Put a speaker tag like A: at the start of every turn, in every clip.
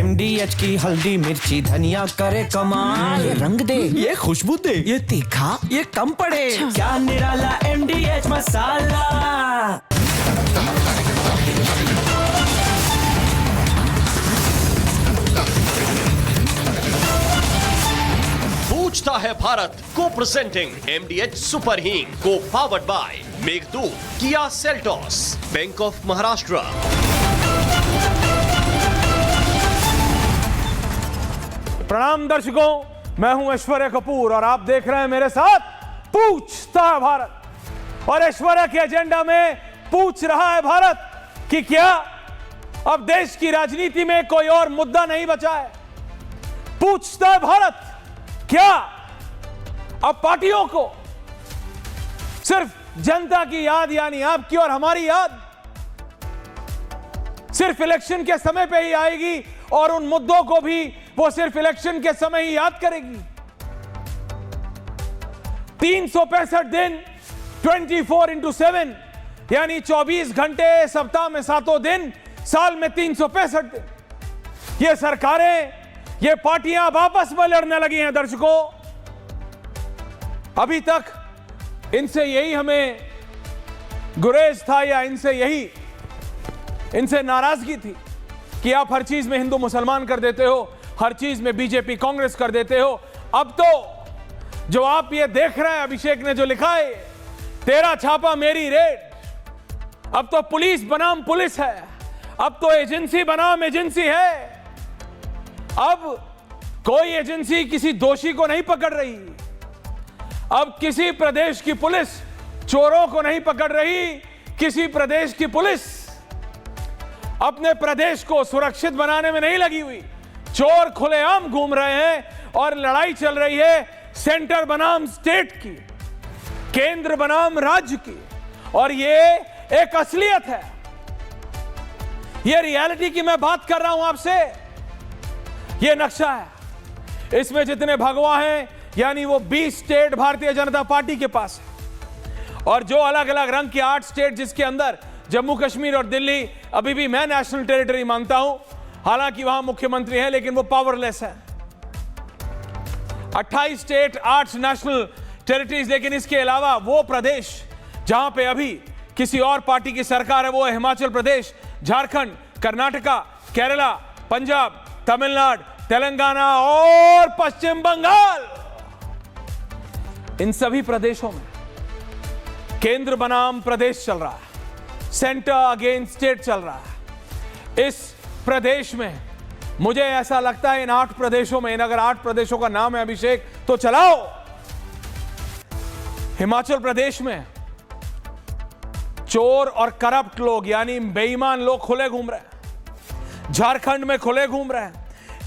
A: MDH की हल्दी मिर्ची धनिया करे कमाल।
B: ये रंग दे,
A: ये खुशबू दे,
B: ये तीखा,
A: ये कम पड़े। क्या निराला MDH मसाला।
C: पूछता है भारत को प्रेजेंटिंग MDH सुपर हींग को powered by Meghdoot, Kia Seltos, bank of Maharashtra.
D: प्रणाम दर्शकों, मैं हूं ऐश्वर्या कपूर और आप देख रहे हैं मेरे साथ पूछता है भारत। और ऐश्वर्या के एजेंडा में पूछ रहा है भारत कि क्या अब देश की राजनीति में कोई और मुद्दा नहीं बचा है। पूछता है भारत, क्या अब पार्टियों को सिर्फ जनता की याद यानी आपकी और हमारी याद सिर्फ इलेक्शन के समय पे ही आएगी और उन मुद्दों को भी वो सिर्फ इलेक्शन के समय ही याद करेगी। 365 दिन 24x7 यानी 24 घंटे सप्ताह में 7 दिन, साल में 365 दिन। ये सरकारें, ये पार्टियां अब आपस में लड़ने लगी हैं दर्शकों। अभी तक इनसे यही हमें गुरेज था या इनसे नाराजगी थी कि आप हर चीज में हिंदू मुसलमान कर देते हो, हर चीज में बीजेपी कांग्रेस कर देते हो। अब तो जो आप ये देख रहे हैं, अभिषेक ने जो लिखा है, तेरा छापा मेरी रेड, अब तो पुलिस बनाम पुलिस है, अब तो एजेंसी बनाम एजेंसी है। अब कोई एजेंसी किसी दोषी को नहीं पकड़ रही, अब किसी प्रदेश की पुलिस चोरों को नहीं पकड़ रही, किसी प्रदेश की पुलिस अपने प्रदेश को सुरक्षित बनाने में नहीं लगी हुई। चोर खुलेआम घूम रहे हैं और लड़ाई चल रही है सेंटर बनाम स्टेट की, केंद्र बनाम राज्य की। और ये एक असलियत है, ये रियलिटी की मैं बात कर रहा हूं आपसे। ये नक्शा है, इसमें जितने भगवा हैं यानी वो 20 स्टेट भारतीय जनता पार्टी के पास है, और जो अलग अलग रंग के 8 स्टेट जिसके अंदर जम्मू कश्मीर और दिल्ली अभी भी मैं नेशनल टेरिटरी मानता हूं, हालांकि वहां मुख्यमंत्री है लेकिन वो पावरलेस है। 28 स्टेट, 8 नेशनल टेरिटरीज। लेकिन इसके अलावा वो प्रदेश जहां पे अभी किसी और पार्टी की सरकार है वो है हिमाचल प्रदेश, झारखंड, कर्नाटका, केरला, पंजाब, तमिलनाडु, तेलंगाना और पश्चिम बंगाल। इन सभी प्रदेशों में केंद्र बनाम प्रदेश चल रहा है, सेंटर अगेंस्ट स्टेट चल रहा है। इस प्रदेश में मुझे ऐसा लगता है इन 8 प्रदेशों में, अगर 8 प्रदेशों का नाम है अभिषेक तो चलाओ। हिमाचल प्रदेश में चोर और करप्ट लोग यानी बेईमान लोग खुले घूम रहे हैं, झारखंड में खुले घूम रहे हैं,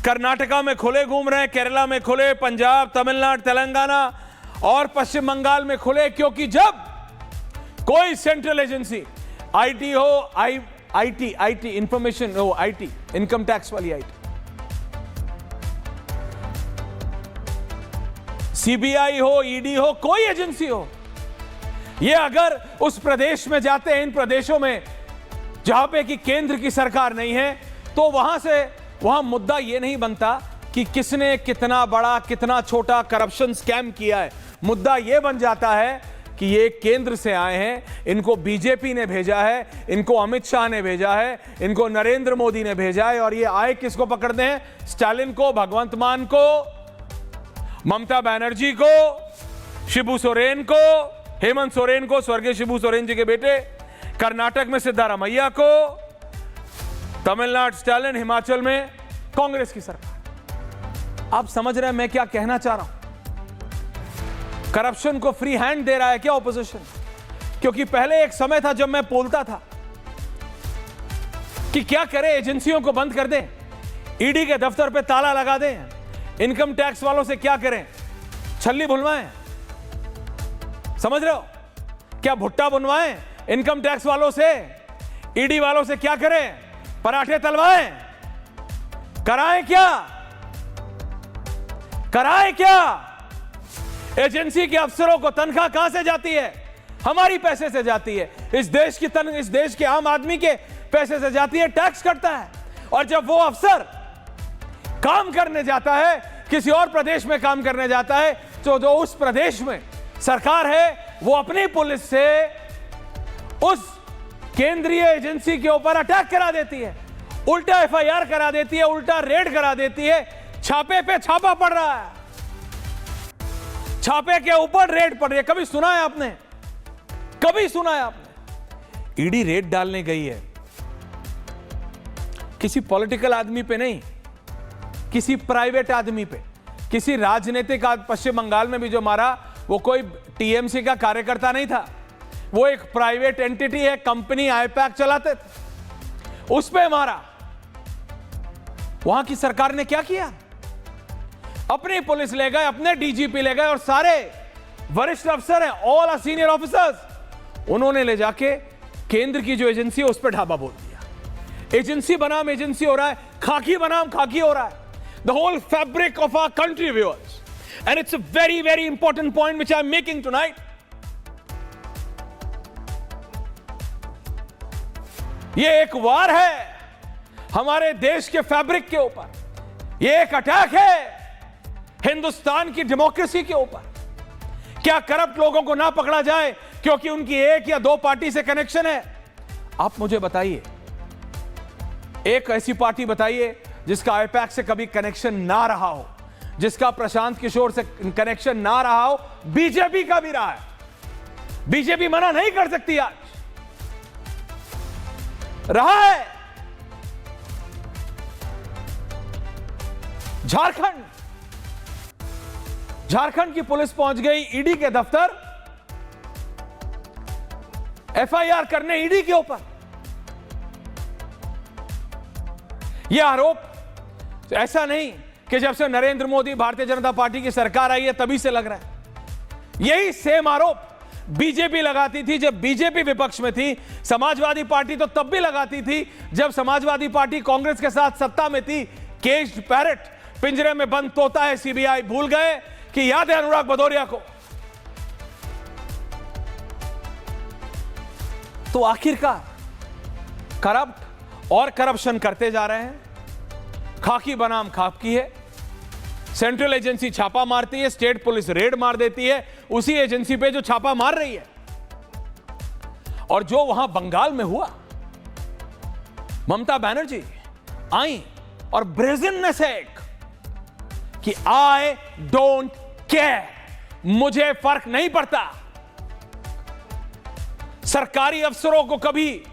D: कर्नाटका में खुले घूम रहे हैं, केरला में खुले, पंजाब, तमिलनाडु, तेलंगाना और पश्चिम बंगाल में खुले। क्योंकि जब कोई सेंट्रल एजेंसी आईटी हो, आईटी इंफॉर्मेशन हो, आईटी इनकम टैक्स वाली आईटी, सीबीआई हो, ईडी हो, कोई एजेंसी हो, ये अगर उस प्रदेश में जाते हैं, इन प्रदेशों में जहां पे कि केंद्र की सरकार नहीं है, तो वहां मुद्दा ये नहीं बनता कि किसने कितना बड़ा कितना छोटा करप्शन स्कैम किया है। मुद्दा ये बन जाता है कि ये केंद्र से आए हैं, इनको बीजेपी ने भेजा है, इनको अमित शाह ने भेजा है, इनको नरेंद्र मोदी ने भेजा है। और ये आए किसको पकड़ते हैं? स्टालिन को, भगवंत मान को, ममता बनर्जी को, शिबू सोरेन को, हेमंत सोरेन को, स्वर्गीय शिबू सोरेन जी के बेटे, कर्नाटक में सिद्धारमैया को, तमिलनाडु स्टालिन, हिमाचल में कांग्रेस की सरकार। आप समझ रहे हैं मैं क्या कहना चाह रहा हूं? करप्शन को फ्री हैंड दे रहा है क्या ऑपोजिशन? क्योंकि पहले एक समय था जब मैं बोलता था कि क्या करें, एजेंसियों को बंद कर दें, ईडी के दफ्तर पे ताला लगा दें, इनकम टैक्स वालों से क्या करें, छल्ली बुलवाएं, समझ रहे हो? क्या भुट्टा बुनवाएं इनकम टैक्स वालों से, ईडी वालों से क्या करें, पराठे तलवाएं, कराएं क्या? एजेंसी के अफसरों को तनख्वाह कहां से जाती है? हमारी पैसे से जाती है, इस देश के आम आदमी के पैसे से जाती है, टैक्स कटता है। और जब वो अफसर काम करने जाता है, किसी और प्रदेश में काम करने जाता है, तो जो उस प्रदेश में सरकार है वो अपनी पुलिस से उस केंद्रीय एजेंसी के ऊपर अटैक करा देती है, उल्टा एफआईआर करा देती है, उल्टा रेड करा देती है, छापे पे छापा पड़ रहा है, छापे के ऊपर रेड पड़ रही है। कभी सुना है आपने? कभी सुना है आपने? ईडी रेड डालने गई है किसी पॉलिटिकल आदमी पे नहीं, किसी प्राइवेट आदमी पे, किसी राजनीतिक पश्चिम बंगाल में भी जो मारा वो कोई टीएमसी का कार्यकर्ता नहीं था, वो एक प्राइवेट एंटिटी है, कंपनी आईपैक चलाते थे, उस पे मारा। वहां की सरकार ने क्या किया? अपनी पुलिस ले गए, अपने डीजीपी ले गए और सारे वरिष्ठ अफसर हैं, ऑल आर सीनियर ऑफिसर्स, उन्होंने ले जाके केंद्र की जो एजेंसी है उस पर ढाबा बोल दिया। एजेंसी बनाम एजेंसी हो रहा है, खाकी बनाम खाकी हो रहा है। The whole fabric of our country, viewers, and it's a very very important point which I am making tonight. ये एक वार है हमारे देश के फैब्रिक के ऊपर, ये एक अटैक है हिंदुस्तान की डेमोक्रेसी के ऊपर। क्या करप्ट लोगों को ना पकड़ा जाए क्योंकि उनकी एक या दो पार्टी से कनेक्शन है? आप मुझे बताइए, एक ऐसी पार्टी बताइए जिसका आईपैक से कभी कनेक्शन ना रहा हो, जिसका प्रशांत किशोर से कनेक्शन ना रहा हो। बीजेपी का भी रहा है, बीजेपी मना नहीं कर सकती, आज रहा है। झारखंड की पुलिस पहुंच गई ईडी के दफ्तर, एफआईआर करने ईडी के ऊपर। यह आरोप ऐसा नहीं कि जब से नरेंद्र मोदी भारतीय जनता पार्टी की सरकार आई है तभी से लग रहा है। यही सेम आरोप बीजेपी लगाती थी जब बीजेपी विपक्ष में थी, समाजवादी पार्टी तो तब भी लगाती थी जब समाजवादी पार्टी कांग्रेस के साथ सत्ता में थी। केज्ड पैरट, पिंजरे में बंद तोता है सीबीआई, भूल गए कि याद है अनुराग भदौरिया को? तो आखिरकार करप्ट और करप्शन करते जा रहे हैं, खाकी बनाम खाकी है। सेंट्रल एजेंसी छापा मारती है, स्टेट पुलिस रेड मार देती है उसी एजेंसी पे जो छापा मार रही है। और जो वहां बंगाल में हुआ, ममता बनर्जी आई और ब्रेजननेस है कि आई डोंट केयर, मुझे फर्क नहीं पड़ता। सरकारी अफसरों को कभी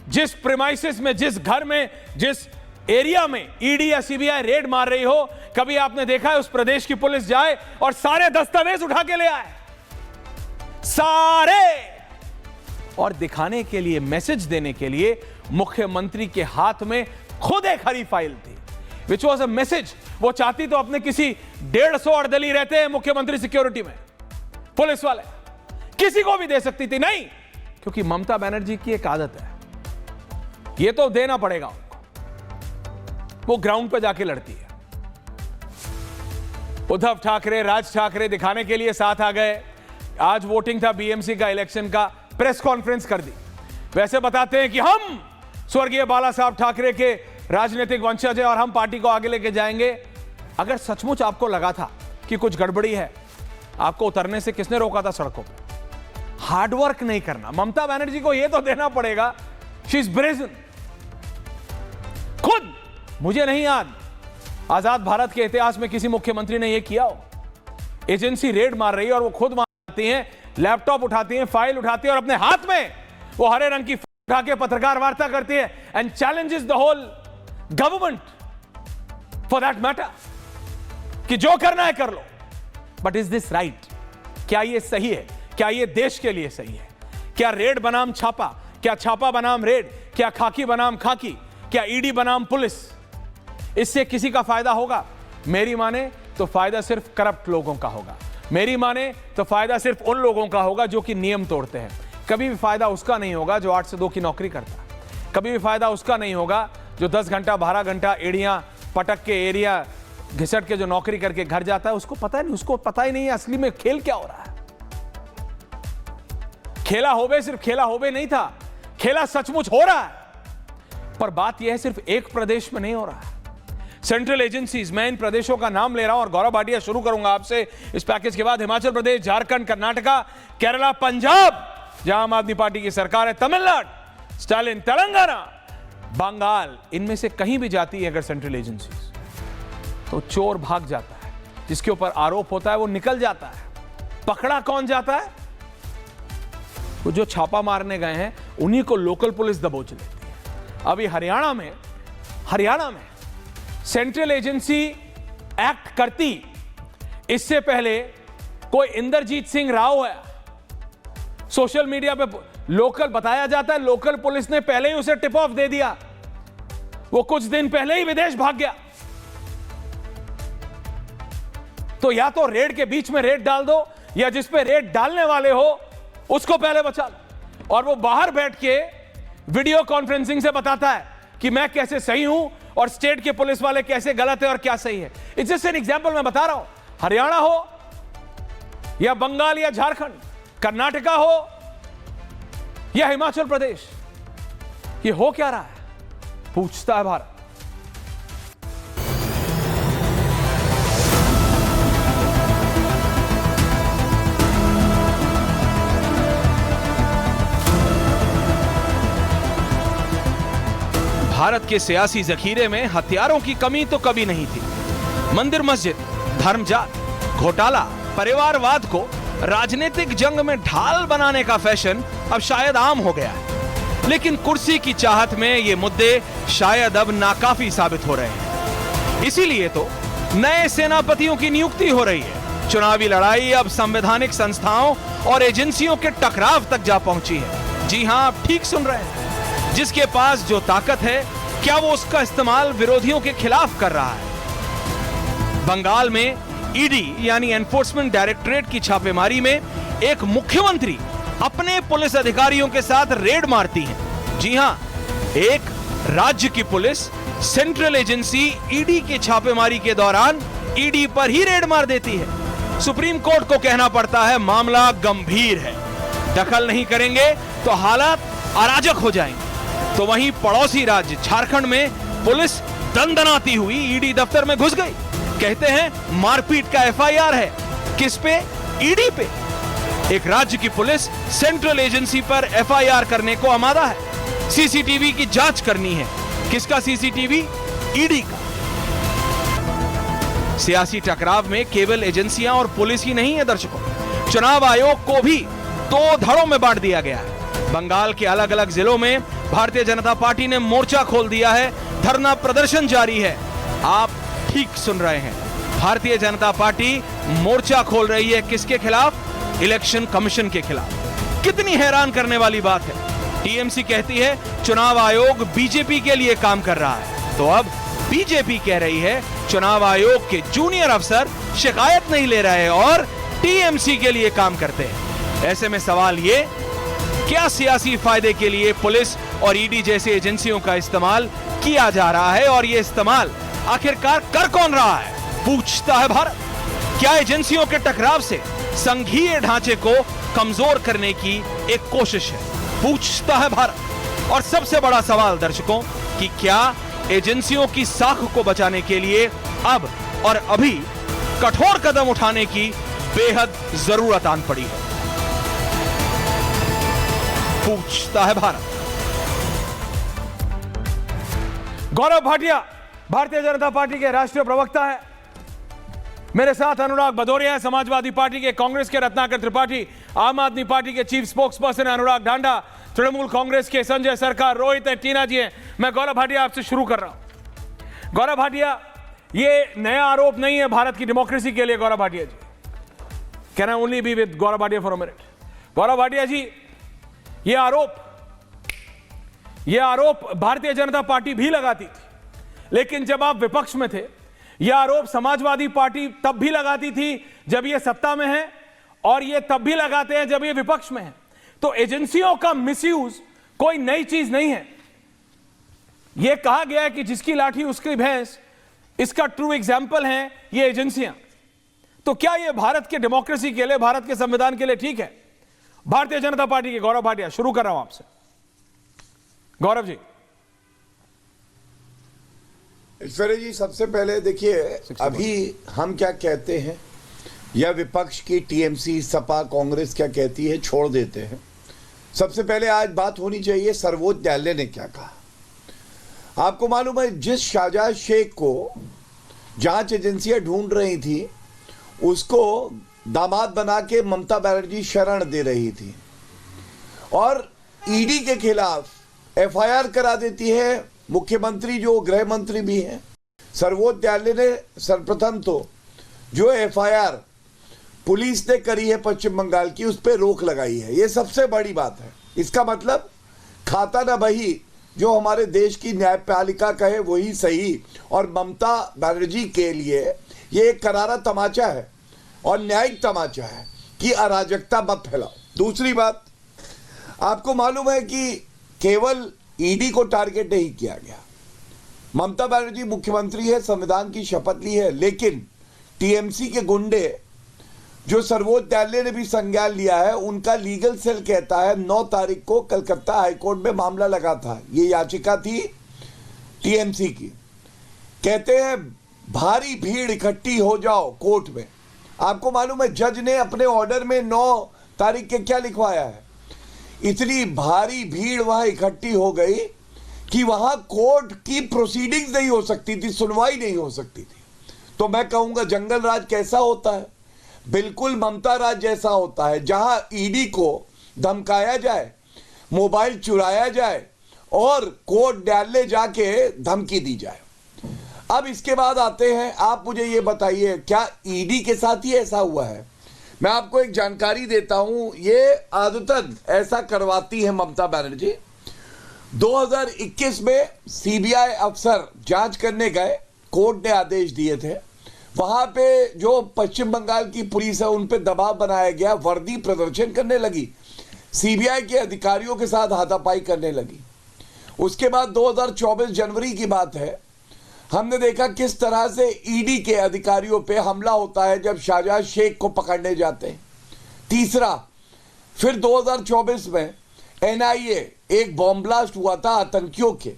D: जिस प्रीमाइसेस में, जिस घर में, जिस एरिया में ईडी या सीबीआई रेड मार रही हो, कभी आपने देखा है उस प्रदेश की पुलिस जाए और सारे दस्तावेज उठा के ले आए, सारे, और दिखाने के लिए, मैसेज देने के लिए मुख्यमंत्री के हाथ में खुद एक हरी फाइल थी, विच वॉज अ मैसेज। वो चाहती तो अपने किसी 150 अर्दली रहते हैं मुख्यमंत्री सिक्योरिटी में, पुलिस वाले, किसी को भी दे सकती थी, नहीं, क्योंकि ममता बनर्जी की एक आदत है, ये तो देना पड़ेगा उनको, वो ग्राउंड पे जाके लड़ती है। उद्धव ठाकरे, राज ठाकरे दिखाने के लिए साथ आ गए। आज वोटिंग था बीएमसी का, इलेक्शन का, प्रेस कॉन्फ्रेंस कर दी। वैसे बताते हैं कि हम स्वर्गीय बाला साहब ठाकरे के राजनीतिक वंशज हैं और हम पार्टी को आगे लेके जाएंगे। अगर सचमुच आपको लगा था कि कुछ गड़बड़ी है, आपको उतरने से किसने रोका था सड़कों पर? हार्डवर्क नहीं करना। ममता बनर्जी को यह तो देना पड़ेगा, शी इज ब्रेजन। खुद मुझे नहीं याद आजाद भारत के इतिहास में किसी मुख्यमंत्री ने यह किया हो। एजेंसी रेड मार रही है और वो खुद वहां आती हैं, लैपटॉप उठाती हैं, फाइल उठाती है और अपने हाथ में वो हरे रंग की फाइल उठा के पत्रकार वार्ता करती है and challenges the whole government for that matter कि जो करना है कर लो। But is this right? क्या यह सही है? क्या यह देश के लिए सही है? क्या रेड बनाम छापा, क्या छापा बनाम रेड, क्या खाकी बनाम खाकी, क्या ईडी बनाम पुलिस, इससे किसी का फायदा होगा? मेरी माने तो फायदा सिर्फ करप्ट लोगों का होगा। मेरी माने तो फायदा सिर्फ उन लोगों का होगा जो कि नियम तोड़ते हैं। कभी भी फायदा उसका नहीं होगा जो 8 से 2 की नौकरी करता है। कभी भी फायदा उसका नहीं होगा जो 10 घंटा 12 घंटा एड़ियां पटक के, एरिया घिसट के जो नौकरी करके घर जाता है। उसको पता नहीं, उसको पता ही नहीं है असली में खेल क्या हो रहा है। खेला होवे सिर्फ खेला होवे नहीं था, खेला सचमुच हो रहा है। पर बात यह है सिर्फ एक प्रदेश में नहीं हो रहा है, सेंट्रल एजेंसीज, मैं इन प्रदेशों का नाम ले रहा हूं और गौरव भाटिया शुरू करूंगा आपसे इस पैकेज के बाद। हिमाचल प्रदेश, झारखंड, कर्नाटका, केरला, पंजाब जहां आम आदमी पार्टी की सरकार है, तमिलनाडु, स्टालिन, तेलंगाना, बंगाल, इनमें से कहीं भी जाती है अगर सेंट्रल एजेंसीज तो चोर भाग जाता है, जिसके ऊपर आरोप होता है वो निकल जाता है। पकड़ा कौन जाता है? वो जो छापा मारने गए हैं उन्हीं को लोकल पुलिस दबोच लेती है। अभी हरियाणा में सेंट्रल एजेंसी एक्ट करती, इससे पहले कोई इंद्रजीत सिंह राव है, सोशल मीडिया पे लोकल बताया जाता है, लोकल पुलिस ने पहले ही उसे टिप ऑफ दे दिया, वो कुछ दिन पहले ही विदेश भाग गया। तो या तो रेड के बीच में रेड डाल दो, या जिस पे रेड डालने वाले हो उसको पहले बचा लो। और वो बाहर बैठ के वीडियो कॉन्फ्रेंसिंग से बताता है कि मैं कैसे सही हूं और स्टेट के पुलिस वाले कैसे गलत है और क्या सही है। इट्स जस्ट एन एग्जांपल मैं बता रहा हूं। हरियाणा हो या बंगाल या झारखंड, कर्नाटका हो या हिमाचल प्रदेश, ये हो क्या रहा है? पूछता है भारत।
B: भारत के सियासी जखीरे में हथियारों की कमी तो कभी नहीं थी। मंदिर मस्जिद, धर्म जात, घोटाला, परिवारवाद को राजनीतिक जंग में ढाल बनाने का फैशन अब शायद आम हो गया है। लेकिन कुर्सी की चाहत में ये मुद्दे शायद अब नाकाफी साबित हो रहे हैं। इसीलिए तो नए सेनापतियों की नियुक्ति हो रही है। चुनावी लड़ाई अब संवैधानिक संस्थाओं और एजेंसियों के टकराव तक जा पहुंची है। जी हां, आप ठीक सुन रहे हैं। जिसके पास जो ताकत है, क्या वो उसका इस्तेमाल विरोधियों के खिलाफ कर रहा है? बंगाल में ईडी यानी एनफोर्समेंट डायरेक्टरेट की छापेमारी में एक मुख्यमंत्री अपने पुलिस अधिकारियों के साथ रेड मारती है। जी हां, एक राज्य की पुलिस सेंट्रल एजेंसी ईडी की छापेमारी के दौरान ईडी पर ही रेड मार देती है। सुप्रीम कोर्ट को कहना पड़ता है मामला गंभीर है, दखल नहीं करेंगे तो हालात अराजक हो जाएंगे। तो वहीं पड़ोसी राज्य झारखंड में पुलिस दंदनाती हुई ईडी दफ्तर में घुस गई। कहते हैं मारपीट का एफआईआर है। किस पे? ईडी पे। एक राज्य की पुलिस सेंट्रल एजेंसी पर एफआईआर करने को आमादा है। सीसीटीवी की जांच करनी है। किसका सीसीटीवी? ईडी का। सियासी टकराव में केवल एजेंसियां और पुलिस ही नहीं है दर्शकों, चुनाव आयोग को भी दो धड़ों में बांट दिया गया है। बंगाल के अलग अलग जिलों में भारतीय जनता पार्टी ने मोर्चा खोल दिया है, धरना प्रदर्शन जारी है। आप ठीक सुन रहे हैं, भारतीय जनता पार्टी मोर्चा खोल रही है। किसके खिलाफ? इलेक्शन कमीशन के खिलाफ। कितनी हैरान करने वाली बात है। टीएमसी कहती है चुनाव आयोग बीजेपी के लिए काम कर रहा है, तो अब बीजेपी कह रही है चुनाव आयोग के जूनियर अफसर शिकायत नहीं ले रहे और टीएमसी के लिए काम करते हैं। ऐसे में सवाल ये, क्या सियासी फायदे के लिए पुलिस और ईडी जैसी एजेंसियों का इस्तेमाल किया जा रहा है और ये इस्तेमाल आखिरकार कर कौन रहा है? पूछता है भारत। क्या एजेंसियों के टकराव से संघीय ढांचे को कमजोर करने की एक कोशिश है? पूछता है भारत। और सबसे बड़ा सवाल दर्शकों कि क्या एजेंसियों की साख को बचाने के लिए अब और अभी कठोर कदम उठाने की बेहद जरूरत आन पड़ी है? पूछता है भारत।
D: गौरव भाटिया भारतीय जनता पार्टी के राष्ट्रीय प्रवक्ता है। मेरे साथ अनुराग भदौरिया है, समाजवादी पार्टी के, कांग्रेस के रत्नाकर त्रिपाठी, आम आदमी पार्टी के चीफ स्पोक्स पर्सन अनुराग ढांडा, तृणमूल कांग्रेस के संजय सरकार, रोहित है, टीना जी हैं। मैं गौरव भाटिया आपसे शुरू कर रहा हूं। गौरव भाटिया, ये नया आरोप नहीं है भारत की डेमोक्रेसी के लिए। Gaurav Bhatia ji, can I only be with Gaurav Bhatia for a minute? Gaurav Bhatia ji, ये आरोप भारतीय जनता पार्टी भी लगाती थी, लेकिन जब आप विपक्ष में थे, यह आरोप समाजवादी पार्टी तब भी लगाती थी जब ये सत्ता में है, और ये तब भी लगाते हैं जब ये विपक्ष में है। तो एजेंसियों का मिसयूज कोई नई चीज नहीं है। यह कहा गया है कि जिसकी लाठी उसकी भैंस, इसका ट्रू एग्जाम्पल है ये एजेंसियां। तो क्या यह भारत के डेमोक्रेसी के लिए, भारत के संविधान के लिए ठीक है? भारतीय जनता पार्टी के गौरव भाटिया, शुरू कर रहा हूं आपसे। गौरव जी,
E: ईश्वरी जी, सबसे पहले देखिए, अभी हम क्या कहते हैं या विपक्ष की टीएमसी, सपा, कांग्रेस क्या कहती है, छोड़ देते हैं। सबसे पहले आज बात होनी चाहिए सर्वोच्च न्यायालय ने क्या कहा। आपको मालूम है, जिस शाहजहां शेख को जांच एजेंसियां ढूंढ रही थी, उसको दामाद बना के ममता बनर्जी शरण दे रही थी और ईडी के खिलाफ एफआईआर करा देती है मुख्यमंत्री, जो गृह मंत्री भी हैं। सर्वोच्च न्यायालय ने सर्वप्रथम तो जो एफआईआर पुलिस ने करी है पश्चिम बंगाल की, उस पर रोक लगाई है। ये सबसे बड़ी बात है। इसका मतलब खाता ना बही, जो हमारे देश की न्यायपालिका कहे वही सही, और ममता बनर्जी के लिए ये एक करारा तमाचा है और न्यायिक तमाचा है कि अराजकता मत फैलाओ। दूसरी बात, आपको मालूम है कि केवल ईडी को टारगेट नहीं किया गया। ममता बनर्जी मुख्यमंत्री है, संविधान की शपथ ली है, लेकिन टीएमसी के गुंडे, जो सर्वोच्च न्यायालय ने भी संज्ञान लिया है, उनका लीगल सेल कहता है 9 तारीख को कलकत्ता हाईकोर्ट में मामला लगा था। ये याचिका थी टीएमसी की। कहते हैं भारी भीड़ इकट्ठी हो जाओ कोर्ट में। आपको मालूम है जज ने अपने ऑर्डर में 9 तारीख के क्या लिखवाया है? इतनी भारी भीड़ वहां इकट्ठी हो गई कि वहां कोर्ट की प्रोसीडिंग्स नहीं हो सकती थी, सुनवाई नहीं हो सकती थी। तो मैं कहूंगा जंगल राज कैसा होता है? बिल्कुल ममता राज जैसा होता है, जहां ईडी को धमकाया जाए, मोबाइल चुराया जाए और कोर्ट न्यायालय जाके धमकी दी जाए। अब इसके बाद आते हैं, आप मुझे ये बताइए, क्या ईडी के साथ ही ऐसा हुआ है? मैं आपको एक जानकारी देता हूं, ये आदतन ऐसा करवाती है ममता बनर्जी। 2021 में सीबीआई अफसर जांच करने गए, कोर्ट ने आदेश दिए थे। वहां पे जो पश्चिम बंगाल की पुलिस है उन पे दबाव बनाया गया, वर्दी प्रदर्शन करने लगी, सीबीआई के अधिकारियों के साथ हाथापाई करने लगी। उसके बाद 2024 जनवरी की बात है, हमने देखा किस तरह से ईडी के अधिकारियों पे हमला होता है जब शाहजहां शेख को पकड़ने जाते हैं। तीसरा, फिर 2024 में एनआईए, एक बॉम्ब ब्लास्ट हुआ था आतंकियों के,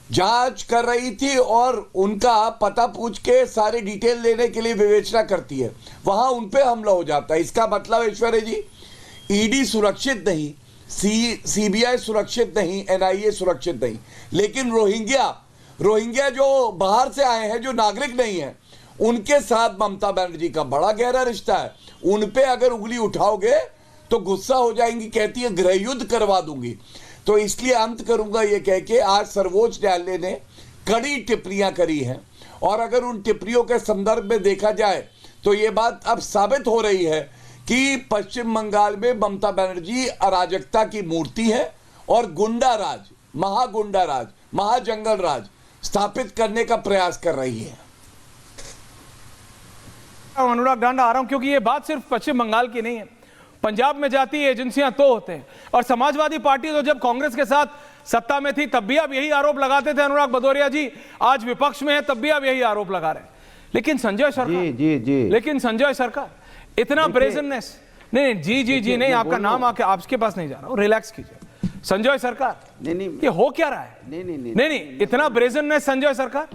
E: जांच कर रही थी और उनका पता पूछ के सारे डिटेल लेने के लिए विवेचना करती है, वहां उन पे हमला हो जाता है। इसका मतलब ऐश्वर्या जी, ईडी सुरक्षित नहीं, सीबीआई सुरक्षित नहीं, एनआईए सुरक्षित नहीं, लेकिन रोहिंग्या जो बाहर से आए हैं, जो नागरिक नहीं है, उनके साथ ममता बनर्जी का बड़ा गहरा रिश्ता है। उन पे अगर उंगली उठाओगे तो गुस्सा हो जाएंगी, कहती है गृह युद्ध करवा दूंगी। तो इसलिए अंत करूंगा ये कह के, आज सर्वोच्च न्यायालय ने कड़ी टिप्पणियां करी हैं और अगर उन टिप्पणियों के संदर्भ में देखा जाए तो ये बात अब साबित हो रही है कि पश्चिम बंगाल में ममता बनर्जी अराजकता की मूर्ति है और गुंडा राज, महागुंडा राज, महाजंगल राज स्थापित करने का प्रयास कर रही है।
D: अनुराग डांडा आ रहा हूं क्योंकि ये बात सिर्फ पश्चिम बंगाल की नहीं है, पंजाब में जाती एजेंसियां तो होते हैं। और समाजवादी पार्टी तो जब कांग्रेस के साथ सत्ता में थी तब भी आप यही आरोप लगाते थे अनुराग भदौरिया जी, आज विपक्ष में है तब भी आप यही आरोप लगा रहे हैं। लेकिन संजय सरकार लेकिन संजय सरकार इतना ब्रेजननेस, नहीं जी नहीं, आपका नाम आके आपके पास नहीं जा रहा हूं, रिलैक्स कीजिए। संजय सरकार, नहीं ये हो क्या रहा है? नहीं, इतना ब्रेजननेस संजय सरकार,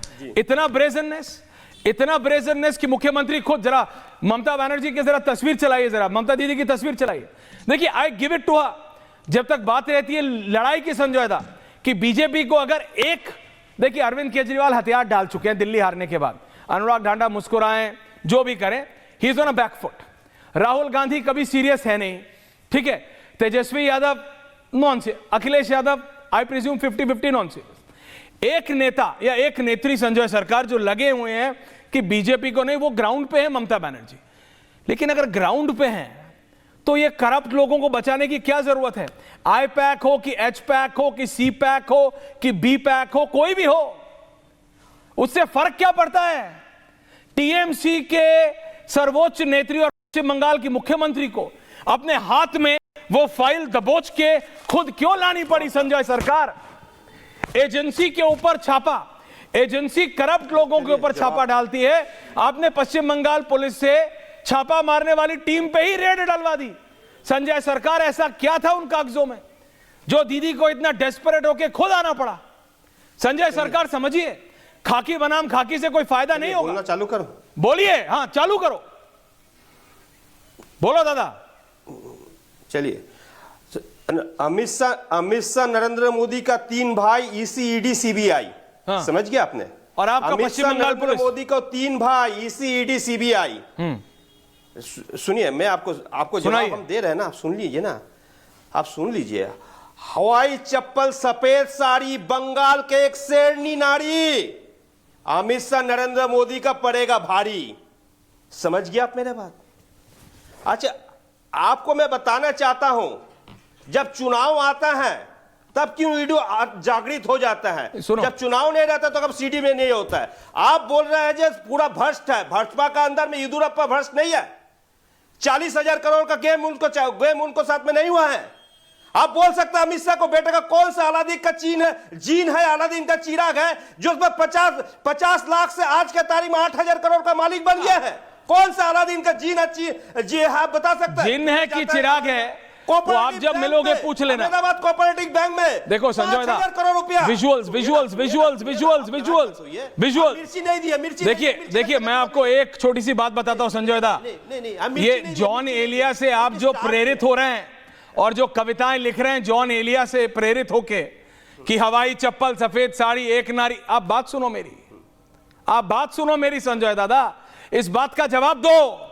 D: इतना ब्रेजननेस कि मुख्यमंत्री खुद, जरा ममता बनर्जी की जरा तस्वीर चलाइए, जरा ममता दीदी की तस्वीर चलाइए। देखिए, I give it to her, जब तक बात रहती है लड़ाई की संजयता कि बीजेपी को अगर एक, देखिए अरविंद केजरीवाल हथियार डाल चुके हैं दिल्ली हारने के बाद, अनुराग डांडा मुस्कुराएं जो भी करें, he is on a back foot. Rahul Gandhi कभी सीरियस है नहीं, ठीक है, तेजस्वी यादव नॉन से, Akhilesh Yadav I presume 50-50 non से। एक नेता या एक नेत्री संजय सरकार जो लगे हुए हैं कि बीजेपी को नहीं, वो ग्राउंड पे है ममता बनर्जी। लेकिन अगर ग्राउंड पे हैं तो ये करप्ट लोगों को बचाने की क्या जरूरत है? आई पैक हो कि एच पैक हो कि सी पैक हो कि बी पैक हो, कोई भी हो, उससे फर्क क्या पड़ता है? टीएमसी के सर्वोच्च नेत्री और पश्चिम बंगाल की मुख्यमंत्री को अपने हाथ में वो फाइल दबोच के खुद क्यों लानी पड़ी संजय सरकार? एजेंसी के ऊपर छापा, एजेंसी करप्ट लोगों के ऊपर छापा डालती है। आपने पश्चिम बंगाल पुलिस से छापा मारने वाली टीम पे ही रेड डलवा दी। संजय सरकार, ऐसा क्या था उन कागजों में जो दीदी को इतना डेस्परेट होकर खुद आना पड़ा? संजय सरकार समझिए, खाकी बनाम खाकी से कोई फायदा नहीं होगा।
F: बोलना चालू करो।
D: बोलिए, हाँ चालू करो, बोलो दादा।
F: चलिए, अमित शाह नरेंद्र मोदी का 3 भाई, ईसी, ईडी, सीबीआई।
D: हाँ।
F: समझ गया आपने?
D: और आपका
F: अमित
D: पश्चिम
F: शाह
D: बंगाल
F: नरेंद्र
D: पुलिस।
F: मोदी को 3 भाई, ईसी, ईडी, सीबीआई। सुनिए, मैं आपको जवाब हम दे रहे हैं ना, सुन लीजिए ना, आप सुन लीजिए। हवाई चप्पल, सफेद साड़ी, बंगाल के एक शेरनी नारी, अमित शाह नरेंद्र मोदी का पड़ेगा भारी। समझ गया आप मेरे बात? अच्छा, आपको मैं बताना चाहता हूं, जब चुनाव आता है तब क्यों ईडू जागृत हो जाता है, जब चुनाव नहीं रहता तो कब सीडी में नहीं होता है। आप बोल रहे हैं जो पूरा भ्रष्ट है, भाजपा का अंदर में येदियुरप्पा भ्रष्ट नहीं है। 40,000 करोड़ का गेम उनको साथ में नहीं हुआ है। आप बोल सकते हैं अमित शाह को बेटे का कौन सा अलादीन का जीन है, अलादीन का चिराग है, जो उसमें 50 लाख से आज के तारीख में 8,000 करोड़ का मालिक बन गया है। कौन सा अलादीन का जीन है, आप बता सकते हैं?
D: जिन है कि चिराग है, वो आप जब मिलोगे पूछ लेना।
F: अहमदाबाद कोऑपरेटिव बैंक में
D: देखो संजय दा,
F: करोड़ रुपया।
D: विजुअल्स
F: नहीं दिया, मिर्ची।
D: देखिए मैं आपको एक छोटी सी बात बताता हूं संजय दा, ये जॉन एलिया से आप जो प्रेरित हो रहे हैं और जो कविताएं लिख रहे हैं जॉन एलिया से प्रेरित होके कि हवाई चप्पल, सफेद साड़ी, एक नारी, आप बात सुनो मेरी संजय दादा, इस बात का जवाब दो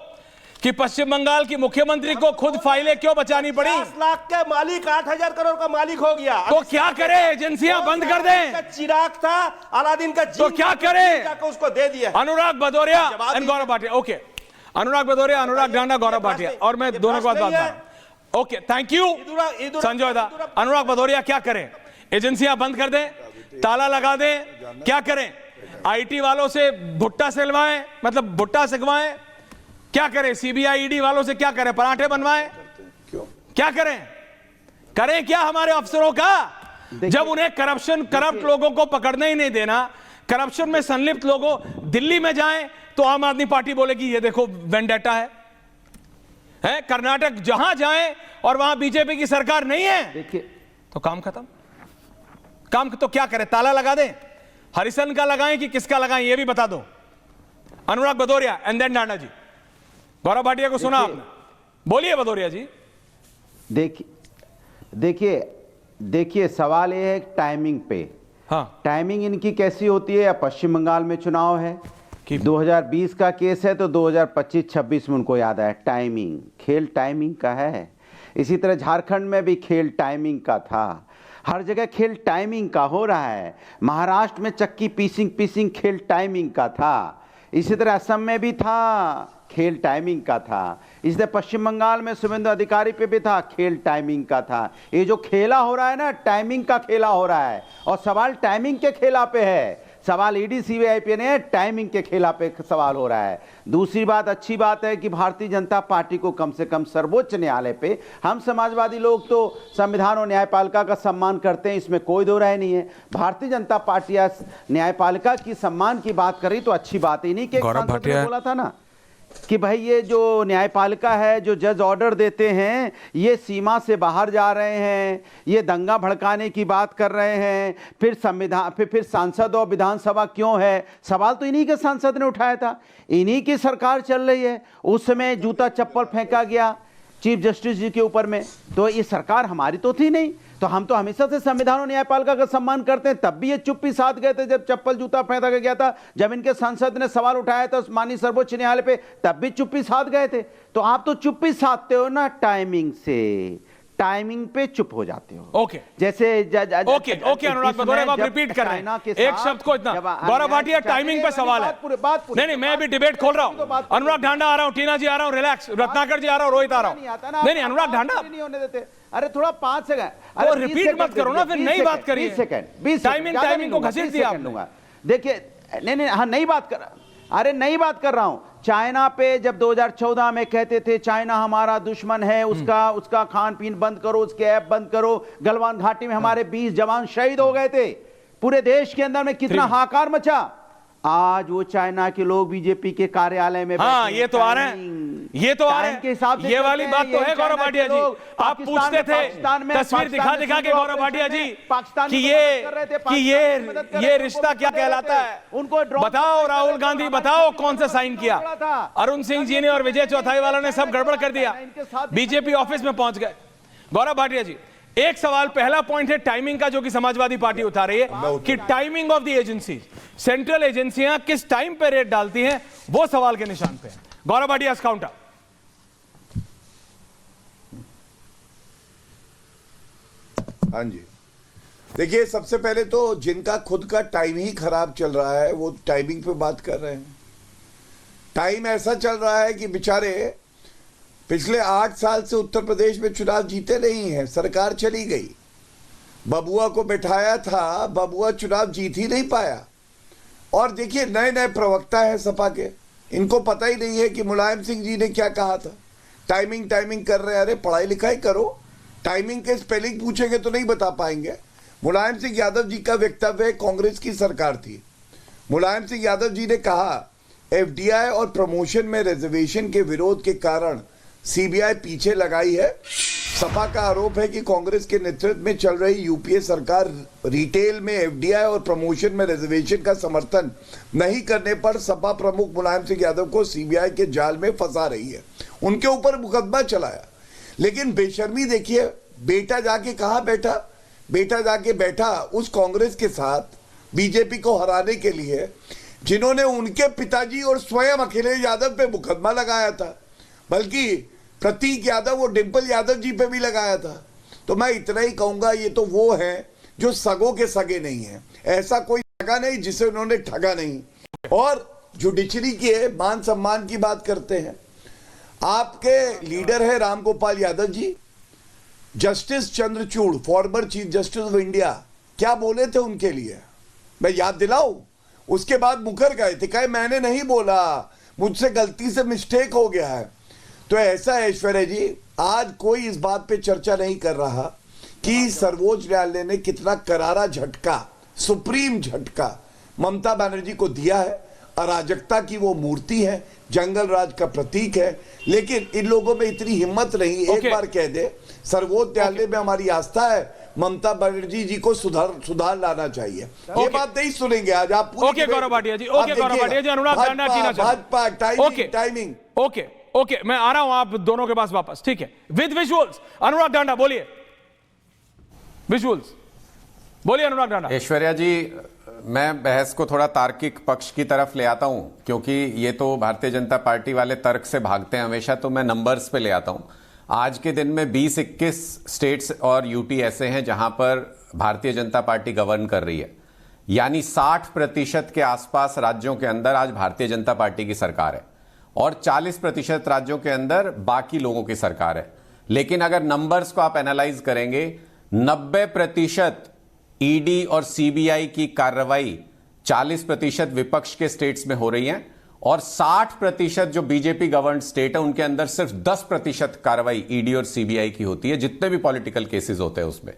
D: कि पश्चिम बंगाल की मुख्यमंत्री को खुद फाइलें क्यों बचानी पड़ी?
F: 50 लाख के मालिक 8,000 करोड़ का मालिक हो गया।
D: तो क्या करे? एजेंसियां बंद कर दें।
F: चिराग था अलादीन का,
D: तो क्या करे?
F: उसको दे दिया।
D: अनुराग भदौरिया एंड गौरव भाटिया, ओके, अनुराग भदौरिया, अनुराग ढांडा, गौरव भाटिया, और मैं दोनों को बात, ओके, थैंक यू संजय दा। अनुराग भदौरिया क्या करें? एजेंसियां बंद कर दें, ताला लगा दें, क्या करें? आईटी वालों से भुट्टा सिलवाएं, मतलब भुट्टा सिखवाएं, क्या करें? सीबीआई ईडी वालों से क्या करें? पराठे बनवाएं? क्यों? क्या करें क्या हमारे अफसरों का, जब उन्हें करप्ट लोगों को पकड़ने ही नहीं देना, करप्शन में संलिप्त लोगों दिल्ली में जाएं तो आम आदमी पार्टी बोलेगी ये देखो वेंडेटा है। कर्नाटक जहां जाएं और वहां बीजेपी की सरकार नहीं है, देखिए तो काम खत्म। काम तो क्या करें? ताला लगा दें? हरिसन का लगाएं कि किसका लगाएं ये भी बता दो। अनुराग भदौरिया एंड देन ढांडा जी। गौरव भाटिया को सुना आपने, बोलिए भदौरिया जी।
G: देखिए सवाल ये है टाइमिंग पे।
D: हाँ,
G: टाइमिंग इनकी कैसी होती है? पश्चिम बंगाल में चुनाव है, 2020 का केस है, तो 2025-26 में उनको याद है। टाइमिंग, खेल टाइमिंग का है। इसी तरह झारखंड में भी खेल टाइमिंग का था। हर जगह खेल टाइमिंग का हो रहा है। महाराष्ट्र में चक्की पीसिंग खेल टाइमिंग का था। इसी तरह असम में भी था, खेल टाइमिंग का था। इसलिए पश्चिम बंगाल में शुभेंदु अधिकारी पे भी था, खेल टाइमिंग का था। ये जो खेला हो रहा है ना, टाइमिंग का खेला हो रहा है, और सवाल टाइमिंग के खेला पे है। सवाल ईडी सीबीआई पे नहीं, टाइमिंग के खेला पे सवाल हो रहा है। दूसरी बात, अच्छी बात है कि भारतीय जनता पार्टी को कम से कम सर्वोच्च न्यायालय पे, हम समाजवादी लोग तो संविधान और न्यायपालिका का सम्मान करते हैं, इसमें कोई दो राय नहीं है। भारतीय जनता पार्टी न्यायपालिका की सम्मान की बात करी तो अच्छी बात ही नहीं कि बोला था ना कि भाई ये जो न्यायपालिका है, जो जज ऑर्डर देते हैं, ये सीमा से बाहर जा रहे हैं, ये दंगा भड़काने की बात कर रहे हैं। फिर संविधान फिर सांसद और विधानसभा क्यों है? सवाल तो इन्हीं के सांसद ने उठाया था, इन्हीं की सरकार चल रही है। उस समय जूता चप्पल फेंका गया चीफ जस्टिस जी के ऊपर में, तो ये सरकार हमारी तो थी नहीं। तो हम तो हमेशा से संविधान और न्यायपालिका का सम्मान करते हैं। तब भी ये चुप्पी साध गए थे जब चप्पल जूता फेंका गया था, जब इनके सांसद ने सवाल उठाया था माननीय सर्वोच्च न्यायालय पे, तब भी चुप्पी साध गए थे। तो आप तो चुप्पी साधते हो ना टाइमिंग से, टाइमिंग पे चुप हो जाते हो।
D: ओके,
G: जैसे
D: ओके अनुराग भदौरिया, आप रिपीट कर रहे हैं एक शब्द को इतना। गौरव भाटिया, टाइमिंग पे सवाल है। नहीं, मैं भी डिबेट खोल रहा हूं। अनुराग ढांडा आ रहा हूं, टीना जी आ रहा हूं, रिलैक्स, रत्नाकर जी आ रहा हूं, रोहित आ रहा हूं। नहीं, अनुराग ढांडा
G: नहीं होने देते। अरे थोड़ा 5 सेकंड,
D: अरे रिपीट मत करो ना, फिर नई बात करिए।
G: 20 सेकंड
D: टाइमिंग को घसीट दिया आपने।
G: देखिए, नहीं, हाँ नई बात कर, अरे नई बात कर रहा हूं। चाइना पे जब 2014 में कहते थे चाइना हमारा दुश्मन है, उसका खान पीन बंद करो, उसके ऐप बंद करो, गलवान घाटी में हमारे 20 जवान शहीद हो गए थे, पूरे देश के अंदर में कितना हाहाकार मचा। आज वो चाइना के लोग बीजेपी के कार्यालय में
D: हाँ,
G: बैठे
D: ये तो आ रहे हैं,
G: टाइमिंग-
D: ये तो आ रहे
G: टाइम के हिसाब
D: हैं।
G: से
D: ये वाली
G: चलते
D: बात
G: हैं।
D: तो
G: ये
D: है गौरव
G: चाइना
D: भाटिया
G: के
D: जी,
G: लोग
D: आप
G: पाकिस्तान
D: पूछते
G: में-
D: थे
G: पाकिस्तान में-
D: तस्वीर दिखा
G: पाकिस्तान
D: दिखा
G: में
D: के गौरव
G: ऑपरेशन
D: भाटिया जी
G: में पाकिस्तान
D: कि
G: की मदद कर रहे थे, पाकिस्तान की मदद कर रहे
D: ये
G: थे,
D: रिश्ता
G: उनको
D: क्या
G: मदद कर रहे
D: कहलाता
G: थे।
D: है?
G: उनको ड्रोन
D: बताओ
G: से
D: राहुल
G: हमारी
D: गांधी,
G: हमारी
D: बताओ
G: हमारी
D: कौन सा साइन किया?
G: पड़ा था।
D: अरुण सिंह जी ने और विजय चौथाई वालों ने सब गड़बड़ कर दिया, बीजेपी ऑफिस में पहुंच गए। गौरव भाटिया जी, एक सवाल, पहला पॉइंट है टाइमिंग का, जो कि समाजवादी पार्टी उठा रही है कि timing of the agency, central एजेंसियां किस टाइम पे रेड डालती हैं, वो सवाल के निशान पे है। गौरव भाटिया काउंटर।
E: हाँ जी, देखिए सबसे पहले तो जिनका खुद का टाइम ही खराब चल रहा है वो टाइमिंग पे बात कर रहे हैं। टाइम ऐसा चल रहा है कि बेचारे पिछले 8 साल से उत्तर प्रदेश में चुनाव जीते नहीं हैं, सरकार चली गई, बबुआ को बैठाया था, बबुआ चुनाव जीत ही नहीं पाया। और देखिए नए नए प्रवक्ता हैं सपा के, इनको पता ही नहीं है कि मुलायम सिंह जी ने क्या कहा था। टाइमिंग टाइमिंग कर रहे हैं, अरे पढ़ाई लिखाई करो, टाइमिंग के स्पेलिंग पूछेंगे तो नहीं बता पाएंगे। मुलायम सिंह यादव जी का वक्तव्य कांग्रेस की सरकार थी, मुलायम सिंह यादव जी ने कहा एफडीआई और प्रमोशन में रिजर्वेशन के विरोध के कारण सीबीआई पीछे लगाई है। सपा का आरोप है कि कांग्रेस के नेतृत्व में चल रही यूपीए सरकार रिटेल में एफडीआई और प्रमोशन में रिजर्वेशन का समर्थन नहीं करने पर सपा प्रमुख मुलायम सिंह यादव को सीबीआई के जाल में फंसा रही है, उनके ऊपर मुकदमा चलाया। लेकिन बेशर्मी देखिए, बेटा जाके कहा बैठा, बेटा जाके बैठा उस कांग्रेस के साथ बीजेपी को हराने के लिए जिन्होंने उनके पिताजी और स्वयं अखिलेश यादव पे मुकदमा लगाया था, बल्कि प्रतीक यादव और डिंपल यादव जी पे भी लगाया था। तो मैं इतना ही कहूंगा, ये तो वो हैं जो सगों के सगे नहीं हैं, ऐसा कोई सगा नहीं जिसे उन्होंने ठगा नहीं। और जुडिशरी के मान सम्मान की बात करते हैं, आपके लीडर है Ramgopal Yadav ji, justice Chandrachud former chief justice of India, क्या बोले थे उनके लिए, मैं याद दिलाऊं? उसके बाद मुकर गए थे, कहे मैंने नहीं बोला, मुझसे गलती से मिस्टेक हो गया है। तो ऐसा है ऐश्वर्या जी, आज कोई इस बात पे चर्चा नहीं कर रहा कि सर्वोच्च न्यायालय ने कितना करारा झटका, सुप्रीम झटका ममता बनर्जी को दिया है। अराजकता की वो मूर्ति है, जंगल राज का प्रतीक है, लेकिन इन लोगों में इतनी हिम्मत नहीं एक बार कह दे सर्वोच्च न्यायालय में हमारी आस्था है, ममता बनर्जी जी को सुधार लाना चाहिए। ये बात नहीं सुनेंगे आज आप।
D: ओके गौरव भाटिया जी, ओके गौरव भाटिया जी, अनुराग टांडा जीना
E: भाजपा टाइमिंग।
D: ओके मैं आ रहा हूं आप दोनों के पास वापस, ठीक है, विद विजुअल्स। अनुराग टांडा बोलिए, विजुअल्स बोलिए अनुराग टांडा।
H: ऐश्वर्या जी, मैं बहस को थोड़ा तार्किक पक्ष की तरफ ले आता हूं, क्योंकि ये तो भारतीय जनता पार्टी वाले तर्क से भागते हैं हमेशा, तो मैं नंबर्स पे ले आता हूं। आज के दिन में 20-21 स्टेट्स और यूटी ऐसे हैं जहां पर भारतीय जनता पार्टी गवर्न कर रही है, यानी 60% के आसपास राज्यों के अंदर आज भारतीय जनता पार्टी की सरकार है और 40% राज्यों के अंदर बाकी लोगों की सरकार है। लेकिन अगर नंबर्स को आप एनालाइज करेंगे, 90% ईडी और सीबीआई की कार्रवाई 40% विपक्ष के स्टेट्स में हो रही है और 60% जो बीजेपी गवर्न स्टेट है उनके अंदर सिर्फ 10% कार्रवाई ईडी और सीबीआई की होती है, जितने भी पॉलिटिकल केसेस होते हैं उसमें।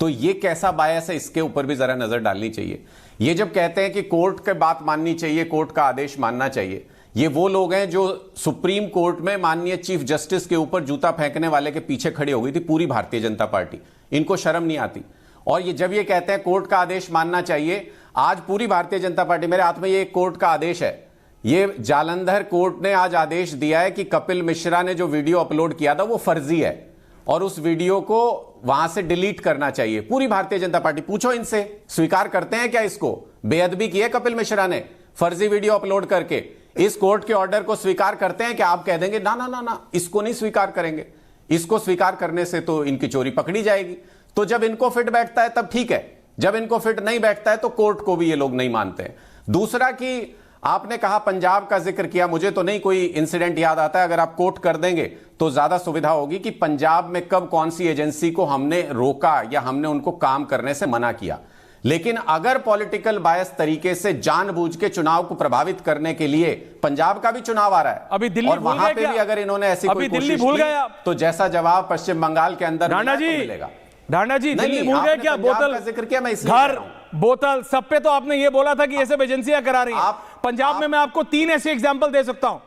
H: तो ये कैसा बायस है, इसके ऊपर भी जरा नजर डालनी चाहिए। ये जब कहते हैं कि कोर्ट की बात माननी चाहिए, कोर्ट का आदेश मानना चाहिए, ये वो लोग हैं जो सुप्रीम कोर्ट में माननीय चीफ जस्टिस के ऊपर जूता फेंकने वाले के पीछे खड़ी हो गई थी पूरी भारतीय जनता पार्टी। इनको शर्म नहीं आती। और ये जब ये कहते हैं कोर्ट का आदेश मानना चाहिए, आज पूरी भारतीय जनता पार्टी, मेरे हाथ में ये कोर्ट का आदेश है, ये जालंधर कोर्ट ने आज आदेश दिया है कि कपिल मिश्रा ने जो वीडियो अपलोड किया था वो फर्जी है और उस वीडियो को वहां से डिलीट करना चाहिए। पूरी भारतीय जनता पार्टी, पूछो इनसे, स्वीकार करते हैं क्या इसको? बेअदबी की है कपिल मिश्रा ने फर्जी वीडियो अपलोड करके। इस कोर्ट के ऑर्डर को स्वीकार करते हैं क्या? आप कह देंगे ना ना ना ना, इसको नहीं स्वीकार करेंगे, इसको स्वीकार करने से तो इनकी चोरी पकड़ी जाएगी। तो जब इनको फिट बैठता है तब ठीक है, जब इनको फिट नहीं बैठता है तो कोर्ट को भी ये लोग नहीं मानते हैं। दूसरा कि आपने कहा पंजाब का जिक्र किया, मुझे तो नहीं कोई इंसिडेंट याद आता है, अगर आप कोट कर देंगे तो ज्यादा सुविधा होगी कि पंजाब में कब कौन सी एजेंसी को हमने रोका या हमने उनको काम करने से मना किया। लेकिन अगर पॉलिटिकल बायस तरीके से जानबूझ के चुनाव को प्रभावित करने के लिए, पंजाब का भी चुनाव आ रहा है
D: अभी दिल्ली
H: और वहां पे भी अगर इन्होंने ऐसी कोई कोशिश की तो जैसा जवाब पश्चिम बंगाल के अंदर
D: मिलेगा। ढांडा जी, दिल्ली भूल गए क्या? बोतल
H: का जिक्र किया, मैं इसलिए कह रहा हूं।
D: बोतल सब पे तो आपने ये बोला था कि ये सब एजेंसियां करा रही हैं। पंजाब में मैं आपको 3 ऐसे एग्जाम्पल दे सकता हूं,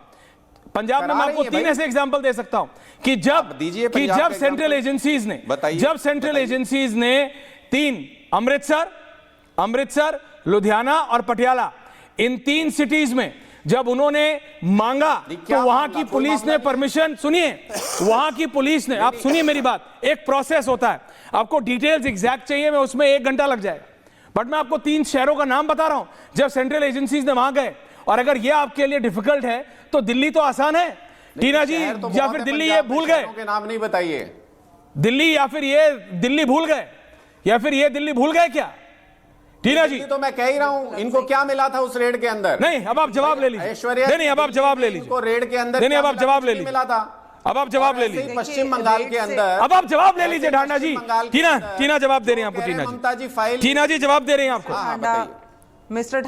D: पंजाब में मैं आपको 3 ऐसे एग्जाम्पल दे सकता हूं कि जब सेंट्रल एजेंसीज ने 3 अमृतसर, लुधियाना और पटियाला, इन 3 सिटीज में जब उन्होंने मांगा तो वहां की पुलिस ने परमिशन, सुनिए, वहां की पुलिस ने, आप सुनिए मेरी बात, एक प्रोसेस होता है, आपको डिटेल्स एग्जैक्ट चाहिए, मैं उसमें 1 घंटा लग जाएगा, बट मैं आपको 3 शहरों का नाम बता रहा हूं जब सेंट्रल एजेंसीज ने वहां गए। और अगर ये आपके लिए डिफिकल्ट है तो दिल्ली तो आसान है, टीना जी, या फिर दिल्ली ये भूल गए,
H: नाम नहीं बताइए,
D: दिल्ली या फिर ये दिल्ली भूल गए, या फिर ये दिल्ली भूल गए क्या टीना जी?
H: तो मैं कह ही रहा हूं, इनको क्या मिला था उस रेड के अंदर?
D: नहीं, अब आप जवाब ले लीजिए।
H: ऐश्वर्या,
D: नहीं, अब आप जवाब ले लीजिए।
H: रेड के अंदर
D: नहीं, अब आप जवाब ले लीजिए।
H: मिला था,
D: अब आप जवाब ले लीजिए।
H: पश्चिम बंगाल के अंदर,
D: अब आप जवाब ले लीजिए ढांडा जी। टीना जवाब दे रही हैं आपको, टीना जी जवाब दे रही हैं आपको।
I: Mister